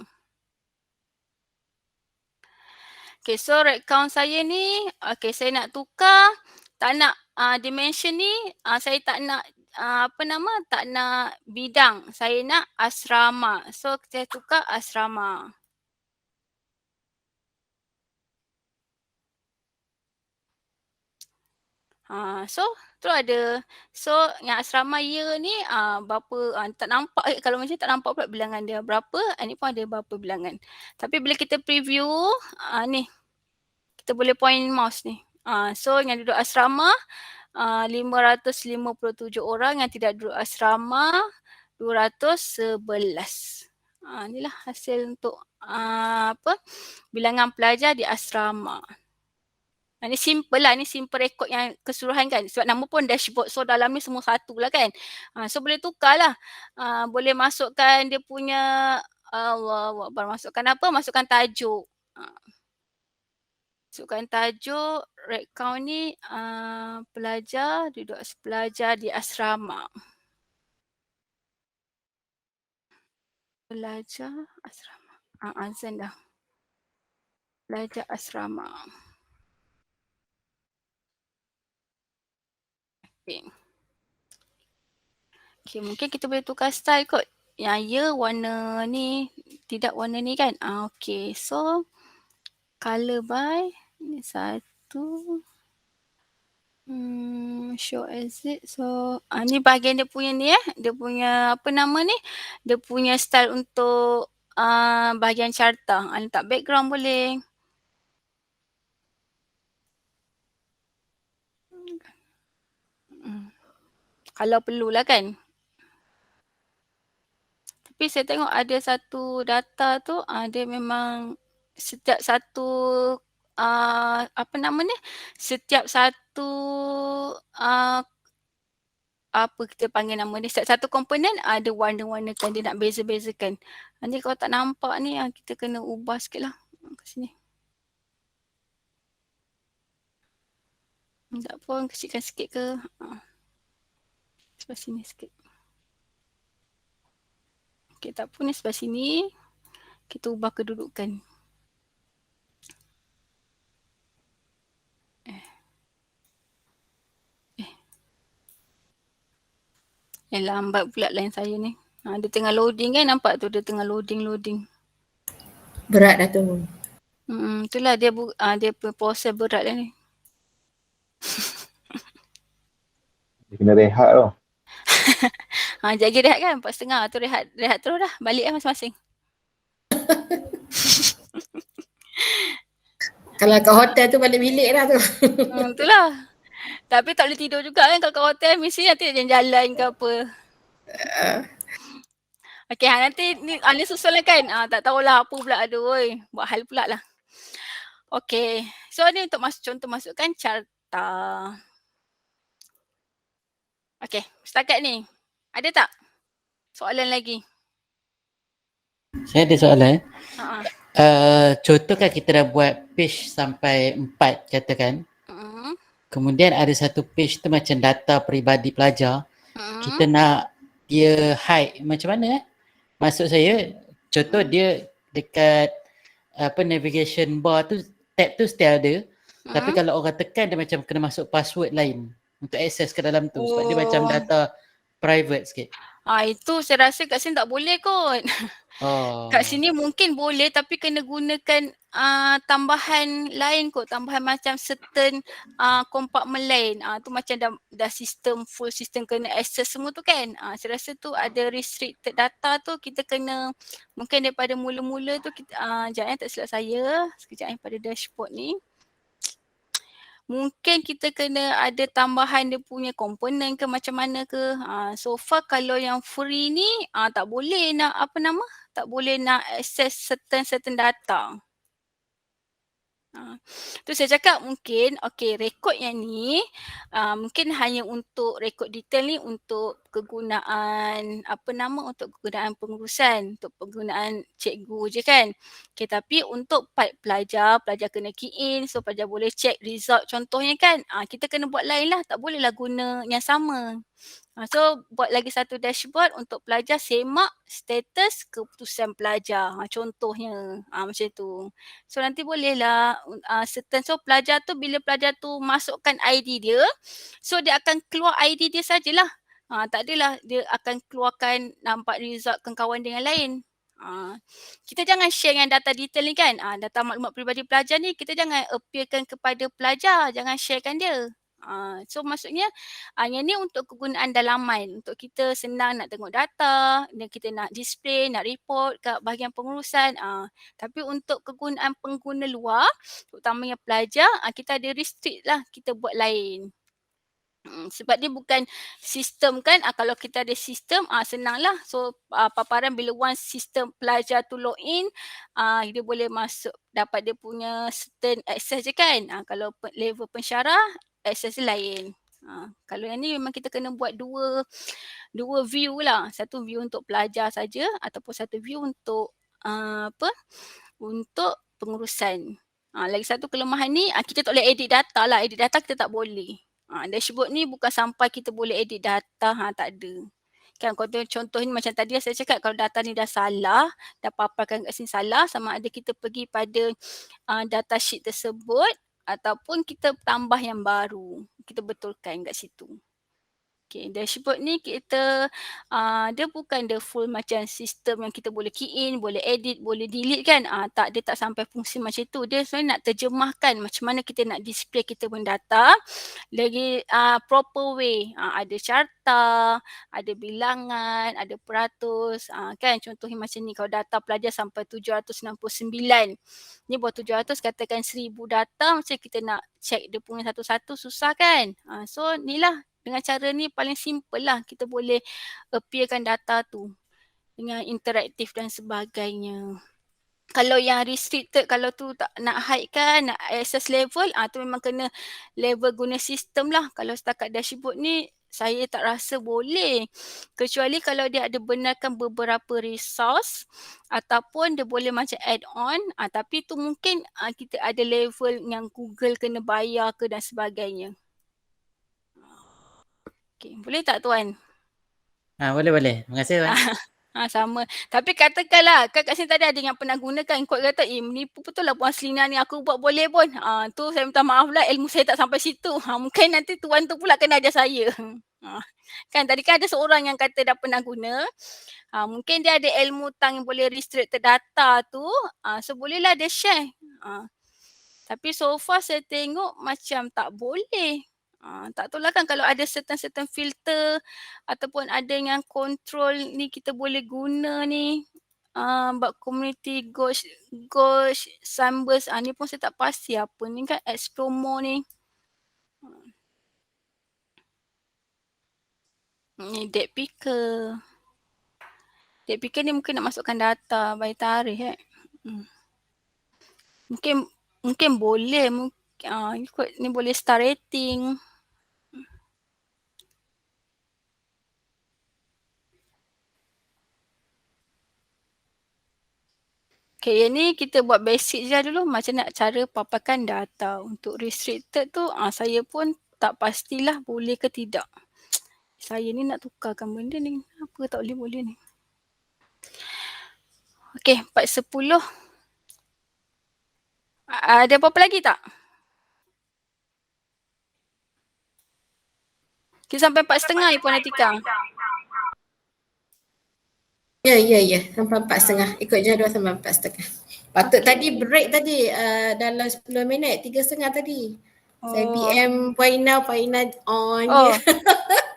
Okay, so rate count saya ni, saya nak tukar, tak nak dimension ni, saya tak nak tak nak bidang, saya nak asrama. So saya tukar asrama. So tu ada, so yang asrama year ni berapa, tak nampak kalau macam tak nampak pula bilangan dia berapa, ni pun ada berapa bilangan. Tapi bila kita preview, ni kita boleh point mouse ni. So yang duduk asrama 557 orang, yang tidak duduk asrama 211. Inilah hasil untuk bilangan pelajar di asrama. Ni simple lah, ni simple rekod yang keseluruhan kan. Sebab nama pun dashboard, so dalam ni semua satu lah kan. So boleh tukar lah. Boleh masukkan dia punya, masukkan apa? Masukkan tajuk. Masukkan tajuk, rate count ni pelajar di asrama. Pelajar asrama. Azan dah. Pelajar asrama. Okay, mungkin kita boleh tukar style kot. Yang ya warna ni, tidak warna ni kan. Okay, so color by ni satu. Show exit. So ni bahagian dia punya ni dia punya apa nama ni? Dia punya style untuk bahagian carta. Letak background boleh. Kalau perlulah kan. Tapi saya tengok ada satu data tu dia memang setiap satu setiap satu apa kita panggil nama dia, satu komponen ada warna-warnakan, dia nak beza-bezakan. Nanti kalau tak nampak ni kita kena ubah sikit lah kat sini. Tak pun, kecilkan sikit ke. Sebelah sini sikit. Okay, tak pun ni sebelah sini. Kita ubah kedudukan. Lambat pula line saya ni. Dia tengah loading kan, nampak tu dia tengah loading. Berat dah tu. Itulah dia dia proses berat lah ni. Dia kena rehat tau. Jaga rehat kan, 4:30 tu rehat terus dah. Balik lah masing-masing. Kalau kat hotel tu balik bilik dah tu. Itulah. Tapi tak boleh tidur juga kan kalau kat hotel, mesti nanti jalan-jalan ke apa. Okay, nanti ni susun lah kan. Tak tahulah apa pula ada woi. Buat hal pula lah. Okay, so ni untuk contoh masukkan carta. Okay, setakat ni. Ada tak soalan lagi? Saya ada soalan. Contohkan kita dah buat page sampai 4 katakan. Kemudian ada satu page tu macam data peribadi pelajar. Kita nak dia hide macam mana? Maksud saya, contoh dia dekat navigation bar tu, tab tu still ada. Tapi kalau orang tekan dia macam kena masuk password lain untuk akses ke dalam tu. Sebab dia macam data private sikit. Itu saya rasa kat sini tak boleh kot. Kat sini mungkin boleh tapi kena gunakan tambahan lain kot. Tambahan macam certain compartment lain. Tu macam dah sistem, full sistem kena access semua tu kan. Saya rasa tu ada restricted data tu kita kena, mungkin daripada mula-mula tu kita, sekejap tak silap saya. Sekejap pada dashboard ni. Mungkin kita kena ada tambahan dia punya komponen ke macam mana ke. So far kalau yang free ni tak boleh nak tak boleh nak access certain data. Tu saya cakap mungkin rekod yang ni mungkin hanya untuk rekod detail ni untuk kegunaan untuk kegunaan pengurusan, untuk penggunaan cikgu je kan. Tapi untuk part pelajar kena key in, so pelajar boleh check result contohnya kan. Kita kena buat lain lah, tak bolehlah guna yang sama. So buat lagi satu dashboard untuk pelajar semak status keputusan pelajar. Contohnya macam tu. So nanti bolehlah certain, so pelajar tu bila pelajar tu masukkan ID dia, so dia akan keluar ID dia sajalah. Tak adalah dia akan keluarkan nampak result kawan dia yang lain. Kita jangan share dengan data detail ni kan. Data maklumat peribadi pelajar ni kita jangan appearkan kepada pelajar, jangan sharekan dia. So maksudnya yang ni untuk kegunaan dalaman, untuk kita senang nak tengok data, dan kita nak display, nak report kat bahagian pengurusan. Tapi untuk kegunaan pengguna luar, terutamanya pelajar, kita ada restrict lah, kita buat lain. Sebab dia bukan sistem kan. Kalau kita ada sistem senang lah. So paparan bila once sistem pelajar tu login, dia boleh masuk, dapat dia punya certain access je kan. Kalau level pensyarah, access lain. Kalau yang ni memang kita kena buat dua view lah. Satu view untuk pelajar saja ataupun satu view untuk untuk pengurusan. Lagi satu kelemahan ni, kita tak boleh edit data lah. Edit data kita tak boleh. Dashboard ni bukan sampai kita boleh edit data, tak ada. Kan contoh ni macam tadi saya cakap, kalau data ni dah salah, dah paparkan kat sini salah, sama ada kita pergi pada data sheet tersebut ataupun kita tambah yang baru, kita betulkan kat situ. Dashboard ni kita dia bukan the full macam sistem yang kita boleh key in, boleh edit, boleh delete kan. Tak, dia tak sampai fungsi macam tu. Dia sebenarnya nak terjemahkan macam mana kita nak display kita punya data lagi proper way. Ada carta, ada bilangan, ada peratus kan. Contohnya macam ni, kalau data pelajar sampai 769. Ni buat 700, katakan 1000 data, macam kita nak check dia punya satu-satu susah kan. So ni lah, dengan cara ni paling simple lah kita boleh appearkan data tu dengan interaktif dan sebagainya. Kalau yang restricted, kalau tu tak nak hide kan, nak access level, tu memang kena level guna sistem lah. Kalau setakat dashboard ni saya tak rasa boleh. Kecuali kalau dia ada benarkan beberapa resource ataupun dia boleh macam add on. Tapi tu mungkin kita ada level yang Google kena bayar ke dan sebagainya. Okay, boleh tak tuan? Boleh. Terima kasih Wan. Sama. Tapi katakanlah kat sini tadi ada yang pernah gunakan, kau kata menipu betul lah Puan Selina ni, aku buat boleh pun. Tu saya minta maaf lah, ilmu saya tak sampai situ. Mungkin nanti tuan tu pula kena ajar saya. Kan tadi kan ada seorang yang kata dah pernah guna. Mungkin dia ada ilmu tang yang boleh restricted data tu. So bolehlah dia share. Tapi so far saya tengok macam tak boleh. Tak tahu lah kan kalau ada certain filter ataupun ada yang control ni kita boleh guna ni. Buat community ghost sunburst ni pun saya tak pasti apa ni kan Explomo ni. Ni date picker. Date picker ni mungkin nak masukkan data by tarikh Mungkin boleh. Ni boleh star rating. Okay, yang ni kita buat basic je dulu macam nak cara paparkan data. Untuk restricted tu saya pun tak pastilah boleh ke tidak. Saya ni nak tukarkan benda ni. Apa tak boleh ni. Okay, 4:10. Ada apa-apa lagi tak? Kita sampai 4:30 ya Puan Atika. Ya. Sampai 4:30. Ikut jadual sampai 4:30. Patut tadi break tadi dalam 10 minit, 3:30 tadi. Saya PM Puan Ina on je.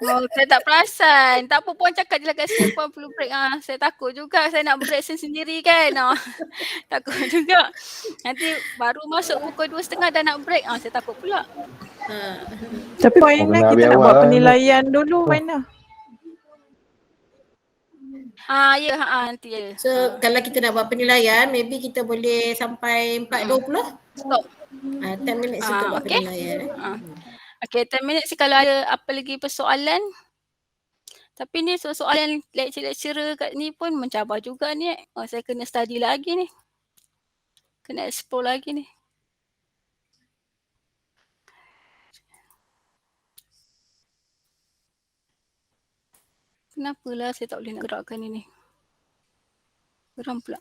Saya tak perasan. Tak apa Puan cakap je lah kat sini Puan perlu break. Saya takut juga saya nak break sendiri kan. Takut juga. Nanti baru masuk pukul 2:30 dah nak break. Saya takut pula. Tapi Puan Ina kita nak buat penilaian dulu Puan Ina. Nanti ya. So kalau kita nak buat penilaian, maybe kita boleh sampai 4:20. Stop. 10 minit untuk buat penilaian. Okay, 10 minit kalau ada apa lagi persoalan. Tapi ni soalan lecturer kat ni pun mencabar juga ni. Saya kena study lagi ni. Kena explore lagi ni. Kenapalah saya tak boleh nak gerakkan ni. Geram pula.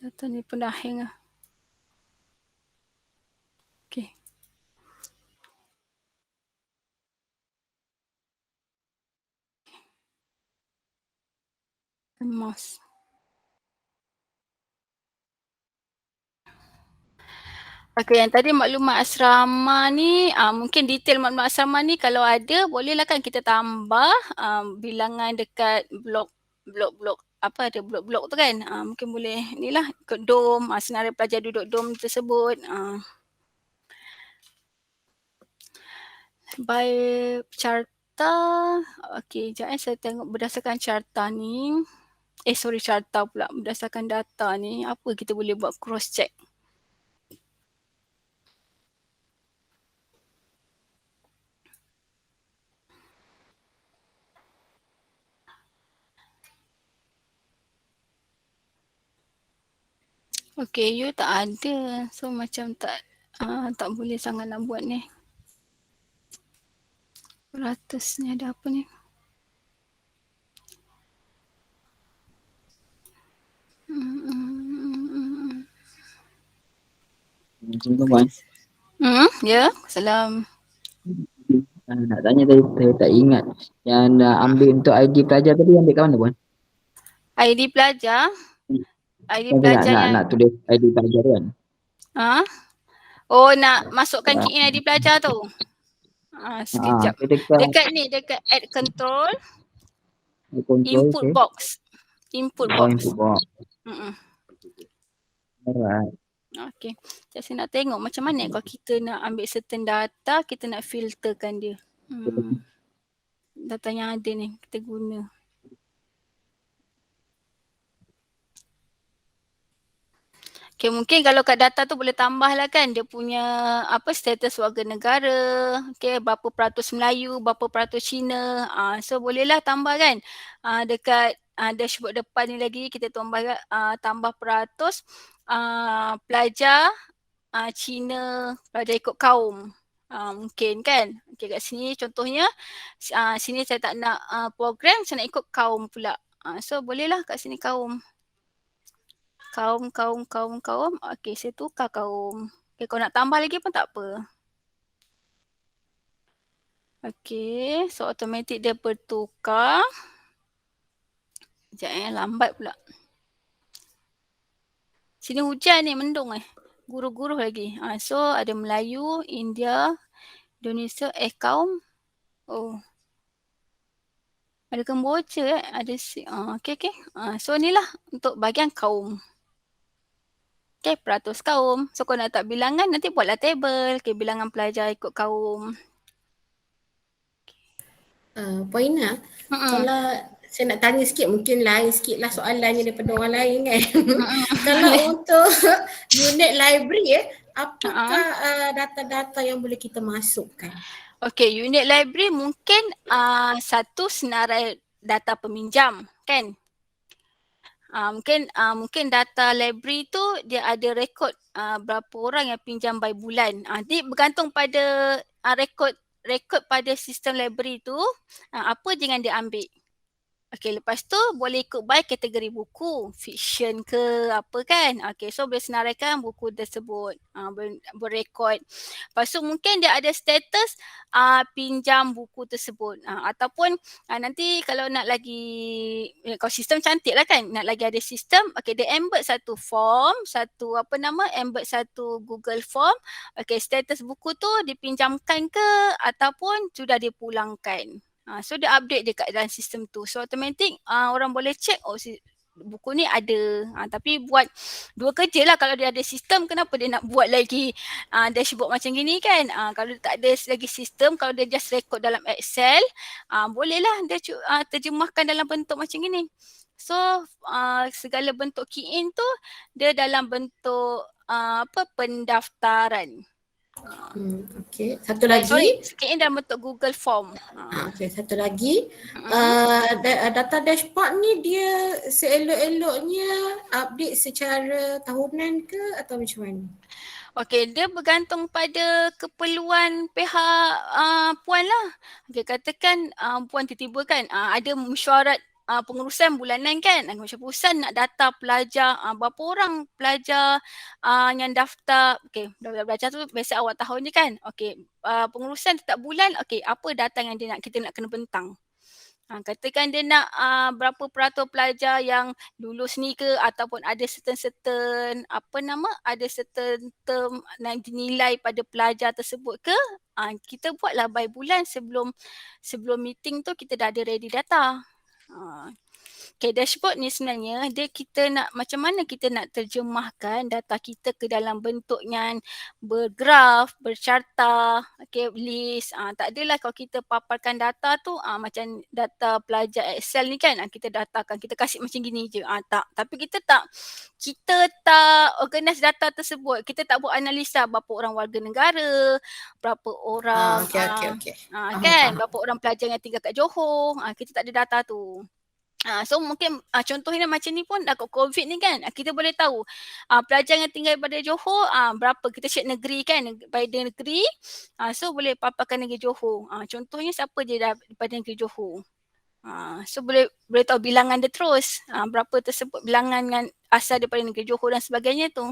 Data ni pun dah hang lah. Okay. Mouse. Okay, yang tadi maklumat asrama ni, mungkin detail maklumat asrama ni kalau ada, bolehlah kan kita tambah bilangan dekat blok apa ada blok-blok tu kan. Mungkin boleh ni lah ikut dom, senarai pelajar duduk dom tersebut. By carta, okay sekejap saya tengok berdasarkan carta ni. Carta pula, berdasarkan data ni, apa kita boleh buat cross check. Okay, you tak ada. So macam tak boleh sangat nak buat ni. Ratus ni ada apa ni? Assalamualaikum Puan. Ya, salam. Nak tanya tadi saya tak ingat yang ambil untuk ID pelajar tadi ambil kat mana Puan? ID pelajar? ID pelajar nak tulis ID pelajar kan? Nak masukkan key in ID pelajar tu? Sekejap. Dekat ni, dekat add control. Input box. Input box. Alright. Okay. Jadi saya nak tengok macam mana kalau kita nak ambil certain data, kita nak filterkan dia. Data yang ada ni kita guna. Okay, mungkin kalau kat data tu boleh tambah lah kan dia punya status warga negara, okay, berapa peratus Melayu, berapa peratus Cina. So bolehlah tambah kan. Dekat dashboard depan ni lagi kita tambah peratus pelajar Cina, pelajar ikut kaum. Mungkin kan. Okay, kat sini contohnya sini saya tak nak program, saya nak ikut kaum pula. So bolehlah kat sini kaum. Kaum. Okey, saya tukar kaum. Okey, kalau nak tambah lagi pun tak apa. Okey, so automatik dia bertukar. Sekejap lambat pula. Sini hujan ni, mendung Guruh-guruh lagi. So ada Melayu, India, Indonesia, kaum. Oh. Ada Kemboja ada okey. So inilah untuk bahagian kaum. Okay, peratus kaum. So kalau nak letak bilangan nanti buatlah table. Okay, bilangan pelajar ikut kaum. Poina, kalau saya nak tanya sikit, mungkin lain sikit lah soalannya daripada orang lain kan. Kalau untuk unit library apakah data-data yang boleh kita masukkan? Okay, unit library mungkin satu senarai data peminjam kan. Mungkin data library tu dia ada rekod berapa orang yang pinjam by bulan. Dia bergantung pada rekod pada sistem library tu apa je yang dia ambil. Okey, lepas tu boleh ikut by kategori buku, fiction ke apa kan. Okey, so boleh senaraikan buku tersebut, berrekod. Lepas tu mungkin dia ada status pinjam buku tersebut. Ataupun nanti kalau nak lagi, kalau sistem cantik lah kan, nak lagi ada sistem, okey dia embed satu form, embed satu Google Form. Okey, status buku tu dipinjamkan ke ataupun sudah dipulangkan. So dia update dekat dalam sistem tu. So automatik orang boleh check buku ni ada. Tapi buat dua kerja lah kalau dia ada sistem, kenapa dia nak buat lagi dashboard macam gini kan. Kalau dia tak ada lagi sistem, kalau dia just record dalam Excel, bolehlah dia terjemahkan dalam bentuk macam gini. So segala bentuk key in tu dia dalam bentuk pendaftaran. Okey, satu lagi. Key in dalam bentuk Google Form. Okey, satu lagi. Data dashboard ni dia seelok-eloknya update secara tahunan ke atau macam mana? Okey, dia bergantung pada keperluan pihak puan lah. Okey, katakan puan tiba-tiba kan ada mesyuarat pengurusan bulanan kan. Macam perusahaan nak data pelajar, berapa orang pelajar yang daftar. Okey, belajar tu biasa awal tahun je kan. Okey, pengurusan setiap bulan, okey, apa data yang kita nak kena bentang. Katakan dia nak berapa peratus pelajar yang lulus ni ke ataupun ada certain ada certain term yang dinilai pada pelajar tersebut ke, kita buatlah by bulan sebelum meeting tu kita dah ada ready data. Okay, dashboard ni sebenarnya kita nak macam mana kita nak terjemahkan data kita ke dalam bentuk yang bergraf, bercarta, okay, list. Tak adalah kalau kita paparkan data tu macam data pelajar Excel ni kan, kita datakan, kita kasih macam gini je. Tak, tapi kita tak organize data tersebut. Kita tak buat analisa berapa orang warga negara, berapa orang kan, berapa orang pelajar yang tinggal kat Johor. Kita tak ada data tu. So mungkin contohnya macam ni pun kat COVID ni kan, kita boleh tahu pelajar yang tinggal pada Johor berapa, kita check negeri kan, pada negeri. So boleh paparkan negeri Johor. Contohnya siapa je daripada negeri Johor. So boleh tahu bilangan dia terus. Berapa tersebut bilangan yang asal daripada negeri Johor dan sebagainya tu.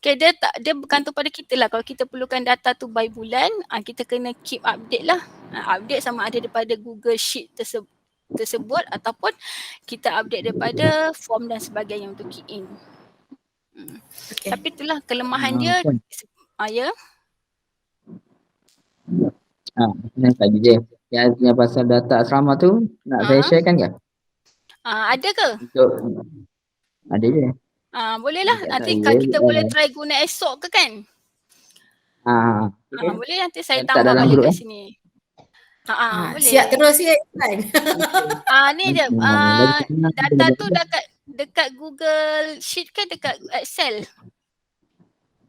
Okay, dia bergantung pada kita lah. Kalau kita perlukan data tu by bulan, kita kena keep update lah. Update sama ada daripada Google Sheet tersebut ataupun kita update daripada form dan sebagainya untuk key in. Tapi itulah kelemahan dia. Ya. Tadi je. Yang pasal data asrama tu nak saya sharekan ke? Ada ke? Ada je. Boleh lah. Nanti kita boleh try guna esok ke kan? Boleh nanti saya tambah balik kat sini. Boleh. Siap terus ya kan. Ni je data tu dekat Google Sheet ke dekat Excel?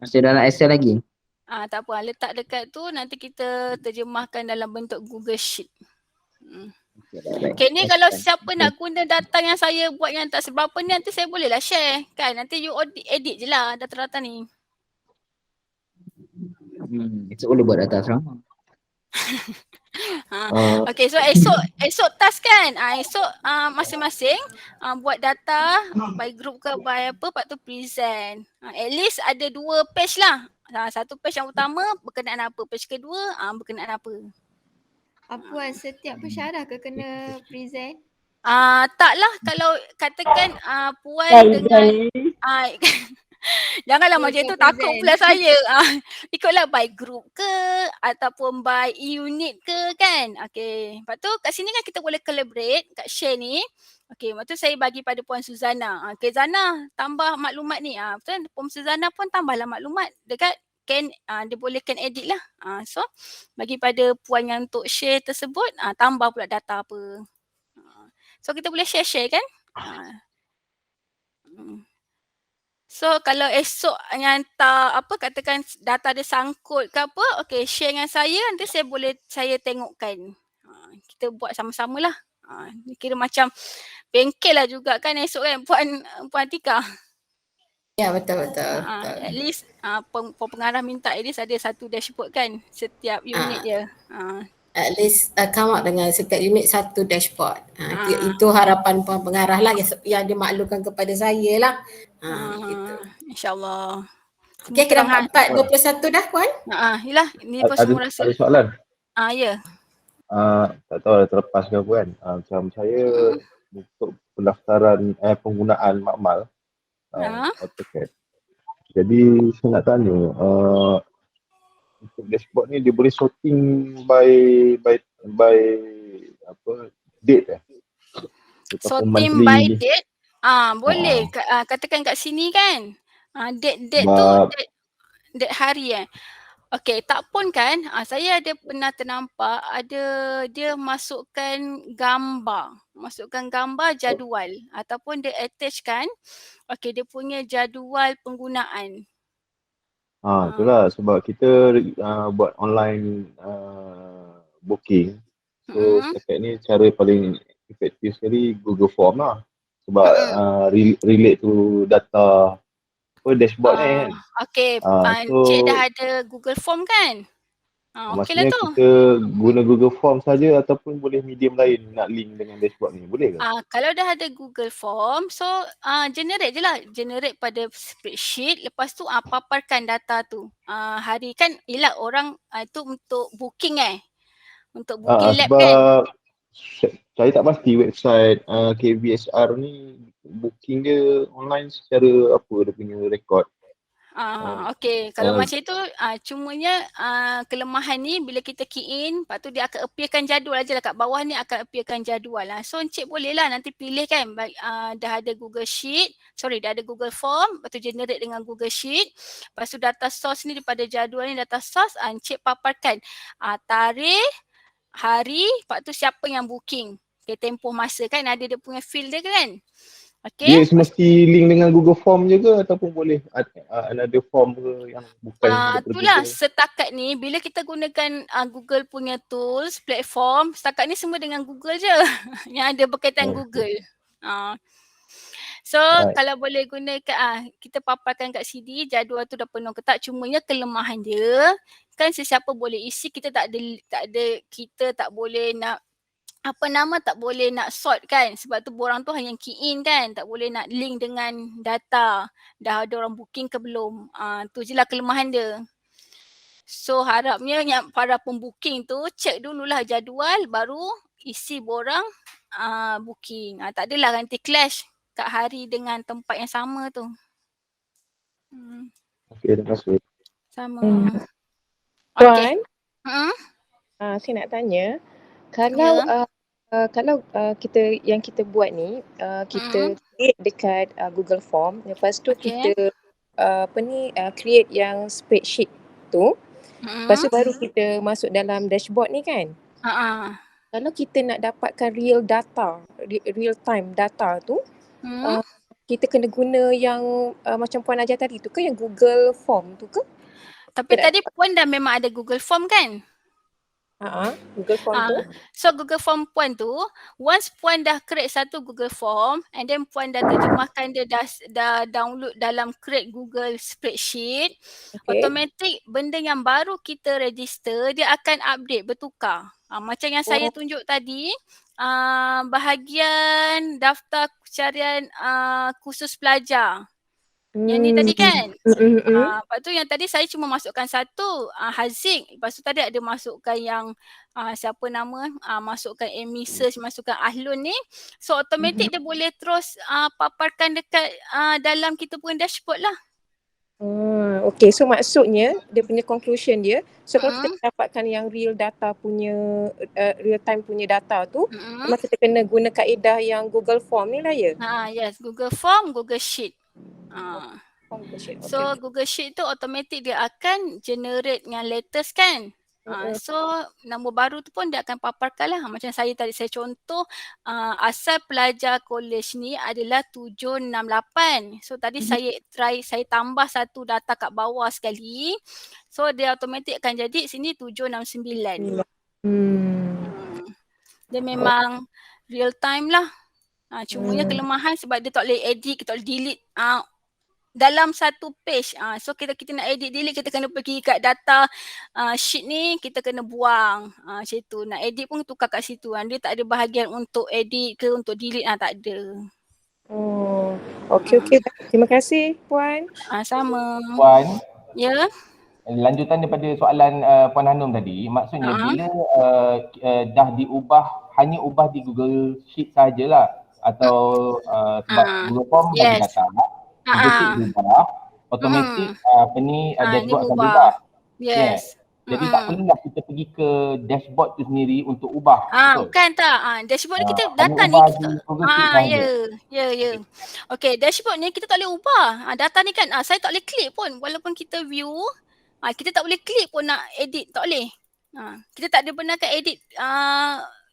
Masih dalam Excel lagi? Tak apa, letak dekat tu nanti kita terjemahkan dalam bentuk Google Sheet. Okay, ni kalau siapa nak guna data yang saya buat yang tak seberapa ni, nanti saya bolehlah share kan. Nanti you edit je lah data-data ni. Esok boleh buat data asrama. Okay, so esok task kan. Esok masing-masing buat data by group ke by apa, lepas tu present. At least ada 2 page lah. Satu page yang utama berkenaan apa, page kedua berkenaan apa. Puan, setiap pensyarah ke kena present? Taklah, kalau katakan Puan dengan janganlah macam tu, takut pula saya. Ikutlah by group ke ataupun by unit ke kan. Okay, lepas tu kat sini kan kita boleh collaborate kat share ni. Okay, lepas tu saya bagi pada Puan Suzana. Okay, Zana tambah maklumat ni. Betul, Puan Suzana pun tambahlah maklumat dekat can, dia boleh can edit lah. So bagi pada Puan yang untuk share tersebut, tambah pula data apa. So kita boleh share kan. So kalau esok yang tak apa, katakan data dia sangkut ke apa, okay, share dengan saya, nanti saya tengokkan. Kita buat sama-sama lah. Kira macam bengkel lah juga kan esok kan Puan Atika. Ya, betul. At least pengarah minta at least ada satu dashboard kan setiap unit dia. At least come out dengan setiap unit satu dashboard. Itu harapan pengarah lah yang dimaklumkan kepada saya lah. Gitu. InsyaAllah. Okay, kira 4:21 dah Puan? Yelah, ni pun semua rasa. Ada soalan? Ya. Tak tahu ada terlepas ke apa kan. Macam saya untuk pendaftaran penggunaan makmal AutoCAD. Jadi saya nak tanya, untuk dashboard ni dia boleh sorting by apa, date sorting by date? Boleh. Katakan kat sini kan. Date tu date hari Okay, tak pun kan, saya ada pernah ternampak ada dia masukkan gambar jadual ataupun dia attachkan dia punya jadual penggunaan. Itulah sebab kita buat online booking. So setakat ni cara paling efektif sekali Google Form lah. Sebab relate to data dashboard ni kan. Okay, Cik dah ada Google Form kan? Okey lah maksudnya tu. Kita guna Google Form saja ataupun boleh medium lain nak link dengan dashboard ni, boleh ke? Kalau dah ada Google Form, so generate je lah. Generate pada spreadsheet, lepas tu paparkan data tu. Hari kan, yelah orang tu untuk booking untuk booking lab kan. Sebab saya tak pasti website KVSR ni booking dia online secara apa dia punya rekod. Okay, kalau macam itu cumanya kelemahan ni bila kita key in, lepas tu dia akan appearkan jadual aja lah kat bawah ni, akan appearkan jadual lah. So Encik boleh lah nanti pilih kan, dah ada Google Sheet, dah ada Google Form, lepas tu generate dengan Google Sheet, lepas tu data source ni daripada jadual ni data source, Encik paparkan tarikh, hari, lepas tu siapa yang booking. Okay, tempoh masa kan ada dia punya field dia kan. Okay. Dia semesti link dengan Google Form je ke ataupun boleh ada form ke yang bukan itulah setakat ni bila kita gunakan Google punya tools, platform, setakat ni semua dengan Google je yang ada berkaitan Google. So kalau boleh gunakan kita paparkan kat CD jadual tu dah penuh ke tak, cumanya kelemahan dia kan sesiapa boleh isi, kita tak ada kita tak boleh nak tak boleh nak sort kan, sebab tu borang tu hanya key in kan, tak boleh nak link dengan data dah ada orang booking ke belum. Tu je lah kelemahan dia. So harapnya yang para pembooking tu check dululah jadual baru isi borang booking. Tak adalah nanti clash kat hari dengan tempat yang sama tu. Okay, terima kasih. Sama. Puan, Okay. saya nak tanya, kalau kita yang kita buat ni kita create dekat Google Form, lepas tu kita create yang spreadsheet tu, lepas tu baru kita masuk dalam dashboard ni kan. Kalau kita nak dapatkan real time data tu, kita kena guna yang macam Puan ajar tadi tu ke, yang Google Form tu ke? Tapi tadi Puan dah memang ada Google Form kan? Google Form tu. So Google Form Puan tu, once Puan dah create satu Google Form and then Puan dah terjemahkan dia, dah download dalam create Google Spreadsheet, automatic benda yang baru kita register dia akan update, bertukar. Macam yang saya tunjuk tadi, bahagian daftar carian khusus pelajar. Yang ni tadi kan? Lepas tu yang tadi saya cuma masukkan satu, Haziq. Lepas tu tadi ada masukkan yang siapa nama, masukkan Amy Search, masukkan Ahlun ni. So automatic dia boleh terus paparkan dekat dalam kita punya dashboard lah. Okay, so maksudnya dia punya conclusion dia, so kalau kita dapatkan yang real data punya, real time punya data tu, memang kita kena guna kaedah yang Google Form ni lah ya? Yes, Google Form, Google Sheet. So Google Sheet tu automatic dia akan generate yang latest kan. So nombor baru tu pun dia akan paparkan lah. Macam saya tadi saya contoh, asal pelajar college ni adalah 768. So tadi saya tambah satu data kat bawah sekali. So dia automatic akan jadi sini 769. Dia memang real time lah. Cumanya kelemahan sebab dia tak boleh edit, kita tak boleh delete dalam satu page. So kita nak edit delete, kita kena pergi kat data sheet ni, kita kena buang. Macam tu. Nak edit pun tukar kat situ. Dia tak ada bahagian untuk edit ke untuk delete, tak ada. Okay. Terima kasih Puan. Sama. Puan. Ya. Lanjutan daripada soalan Puan Hanum tadi, maksudnya bila dah diubah, hanya ubah di Google Sheet sajalah atau sebab Google Form bagi data, Google Sheet diubah, automatic dashboard akan berubah. Yes. Jadi tak perlulah kita pergi ke dashboard tu sendiri untuk ubah. Bukan tak. Dashboard ni kita data ni ya. Okay, dashboard ni kita tak boleh ubah. Data ni kan saya tak boleh klik pun walaupun kita view, kita tak boleh klik pun nak edit, tak boleh. Kita tak ada benarkan edit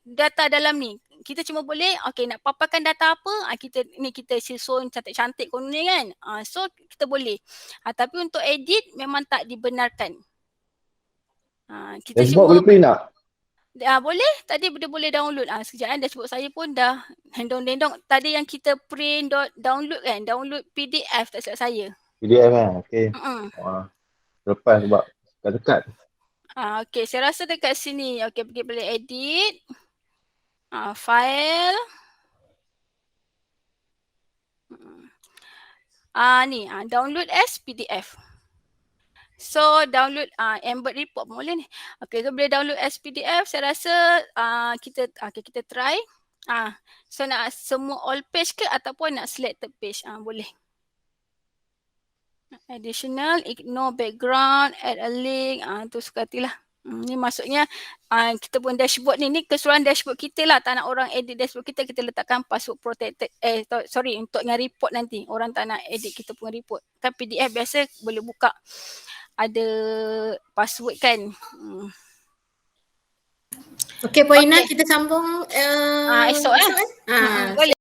data dalam ni. Kita cuma boleh nak paparkan data apa, kita susun cantik-cantik konon ni kan. So kita boleh. Tapi untuk edit memang tak dibenarkan. Kita dashboard boleh print tak? Boleh. Tadi dia boleh download. Sekejap dashboard saya pun dah hendong-hendong. Tadi yang kita print download kan, download PDF tak silap saya. PDF kan? Okay. Lepas sebab dekat. Okay, saya rasa dekat sini. Okay, pergi boleh edit. File. Ni, download as PDF. So download embed report pun boleh ni. Okay, so boleh download as PDF. Saya rasa kita try. So nak semua all page ke ataupun nak selected page? Boleh. Additional, ignore background, add a link, tu suka hatilah. Ni maksudnya kita pun dashboard ni keseluruhan dashboard kita lah. Tak nak orang edit dashboard kita letakkan password protected. Untuk dengan report nanti. Orang tak nak edit kita pun report. Kan PDF biasa boleh buka. Ada password kan. Okay Puan Ina, kita sambung esok boleh.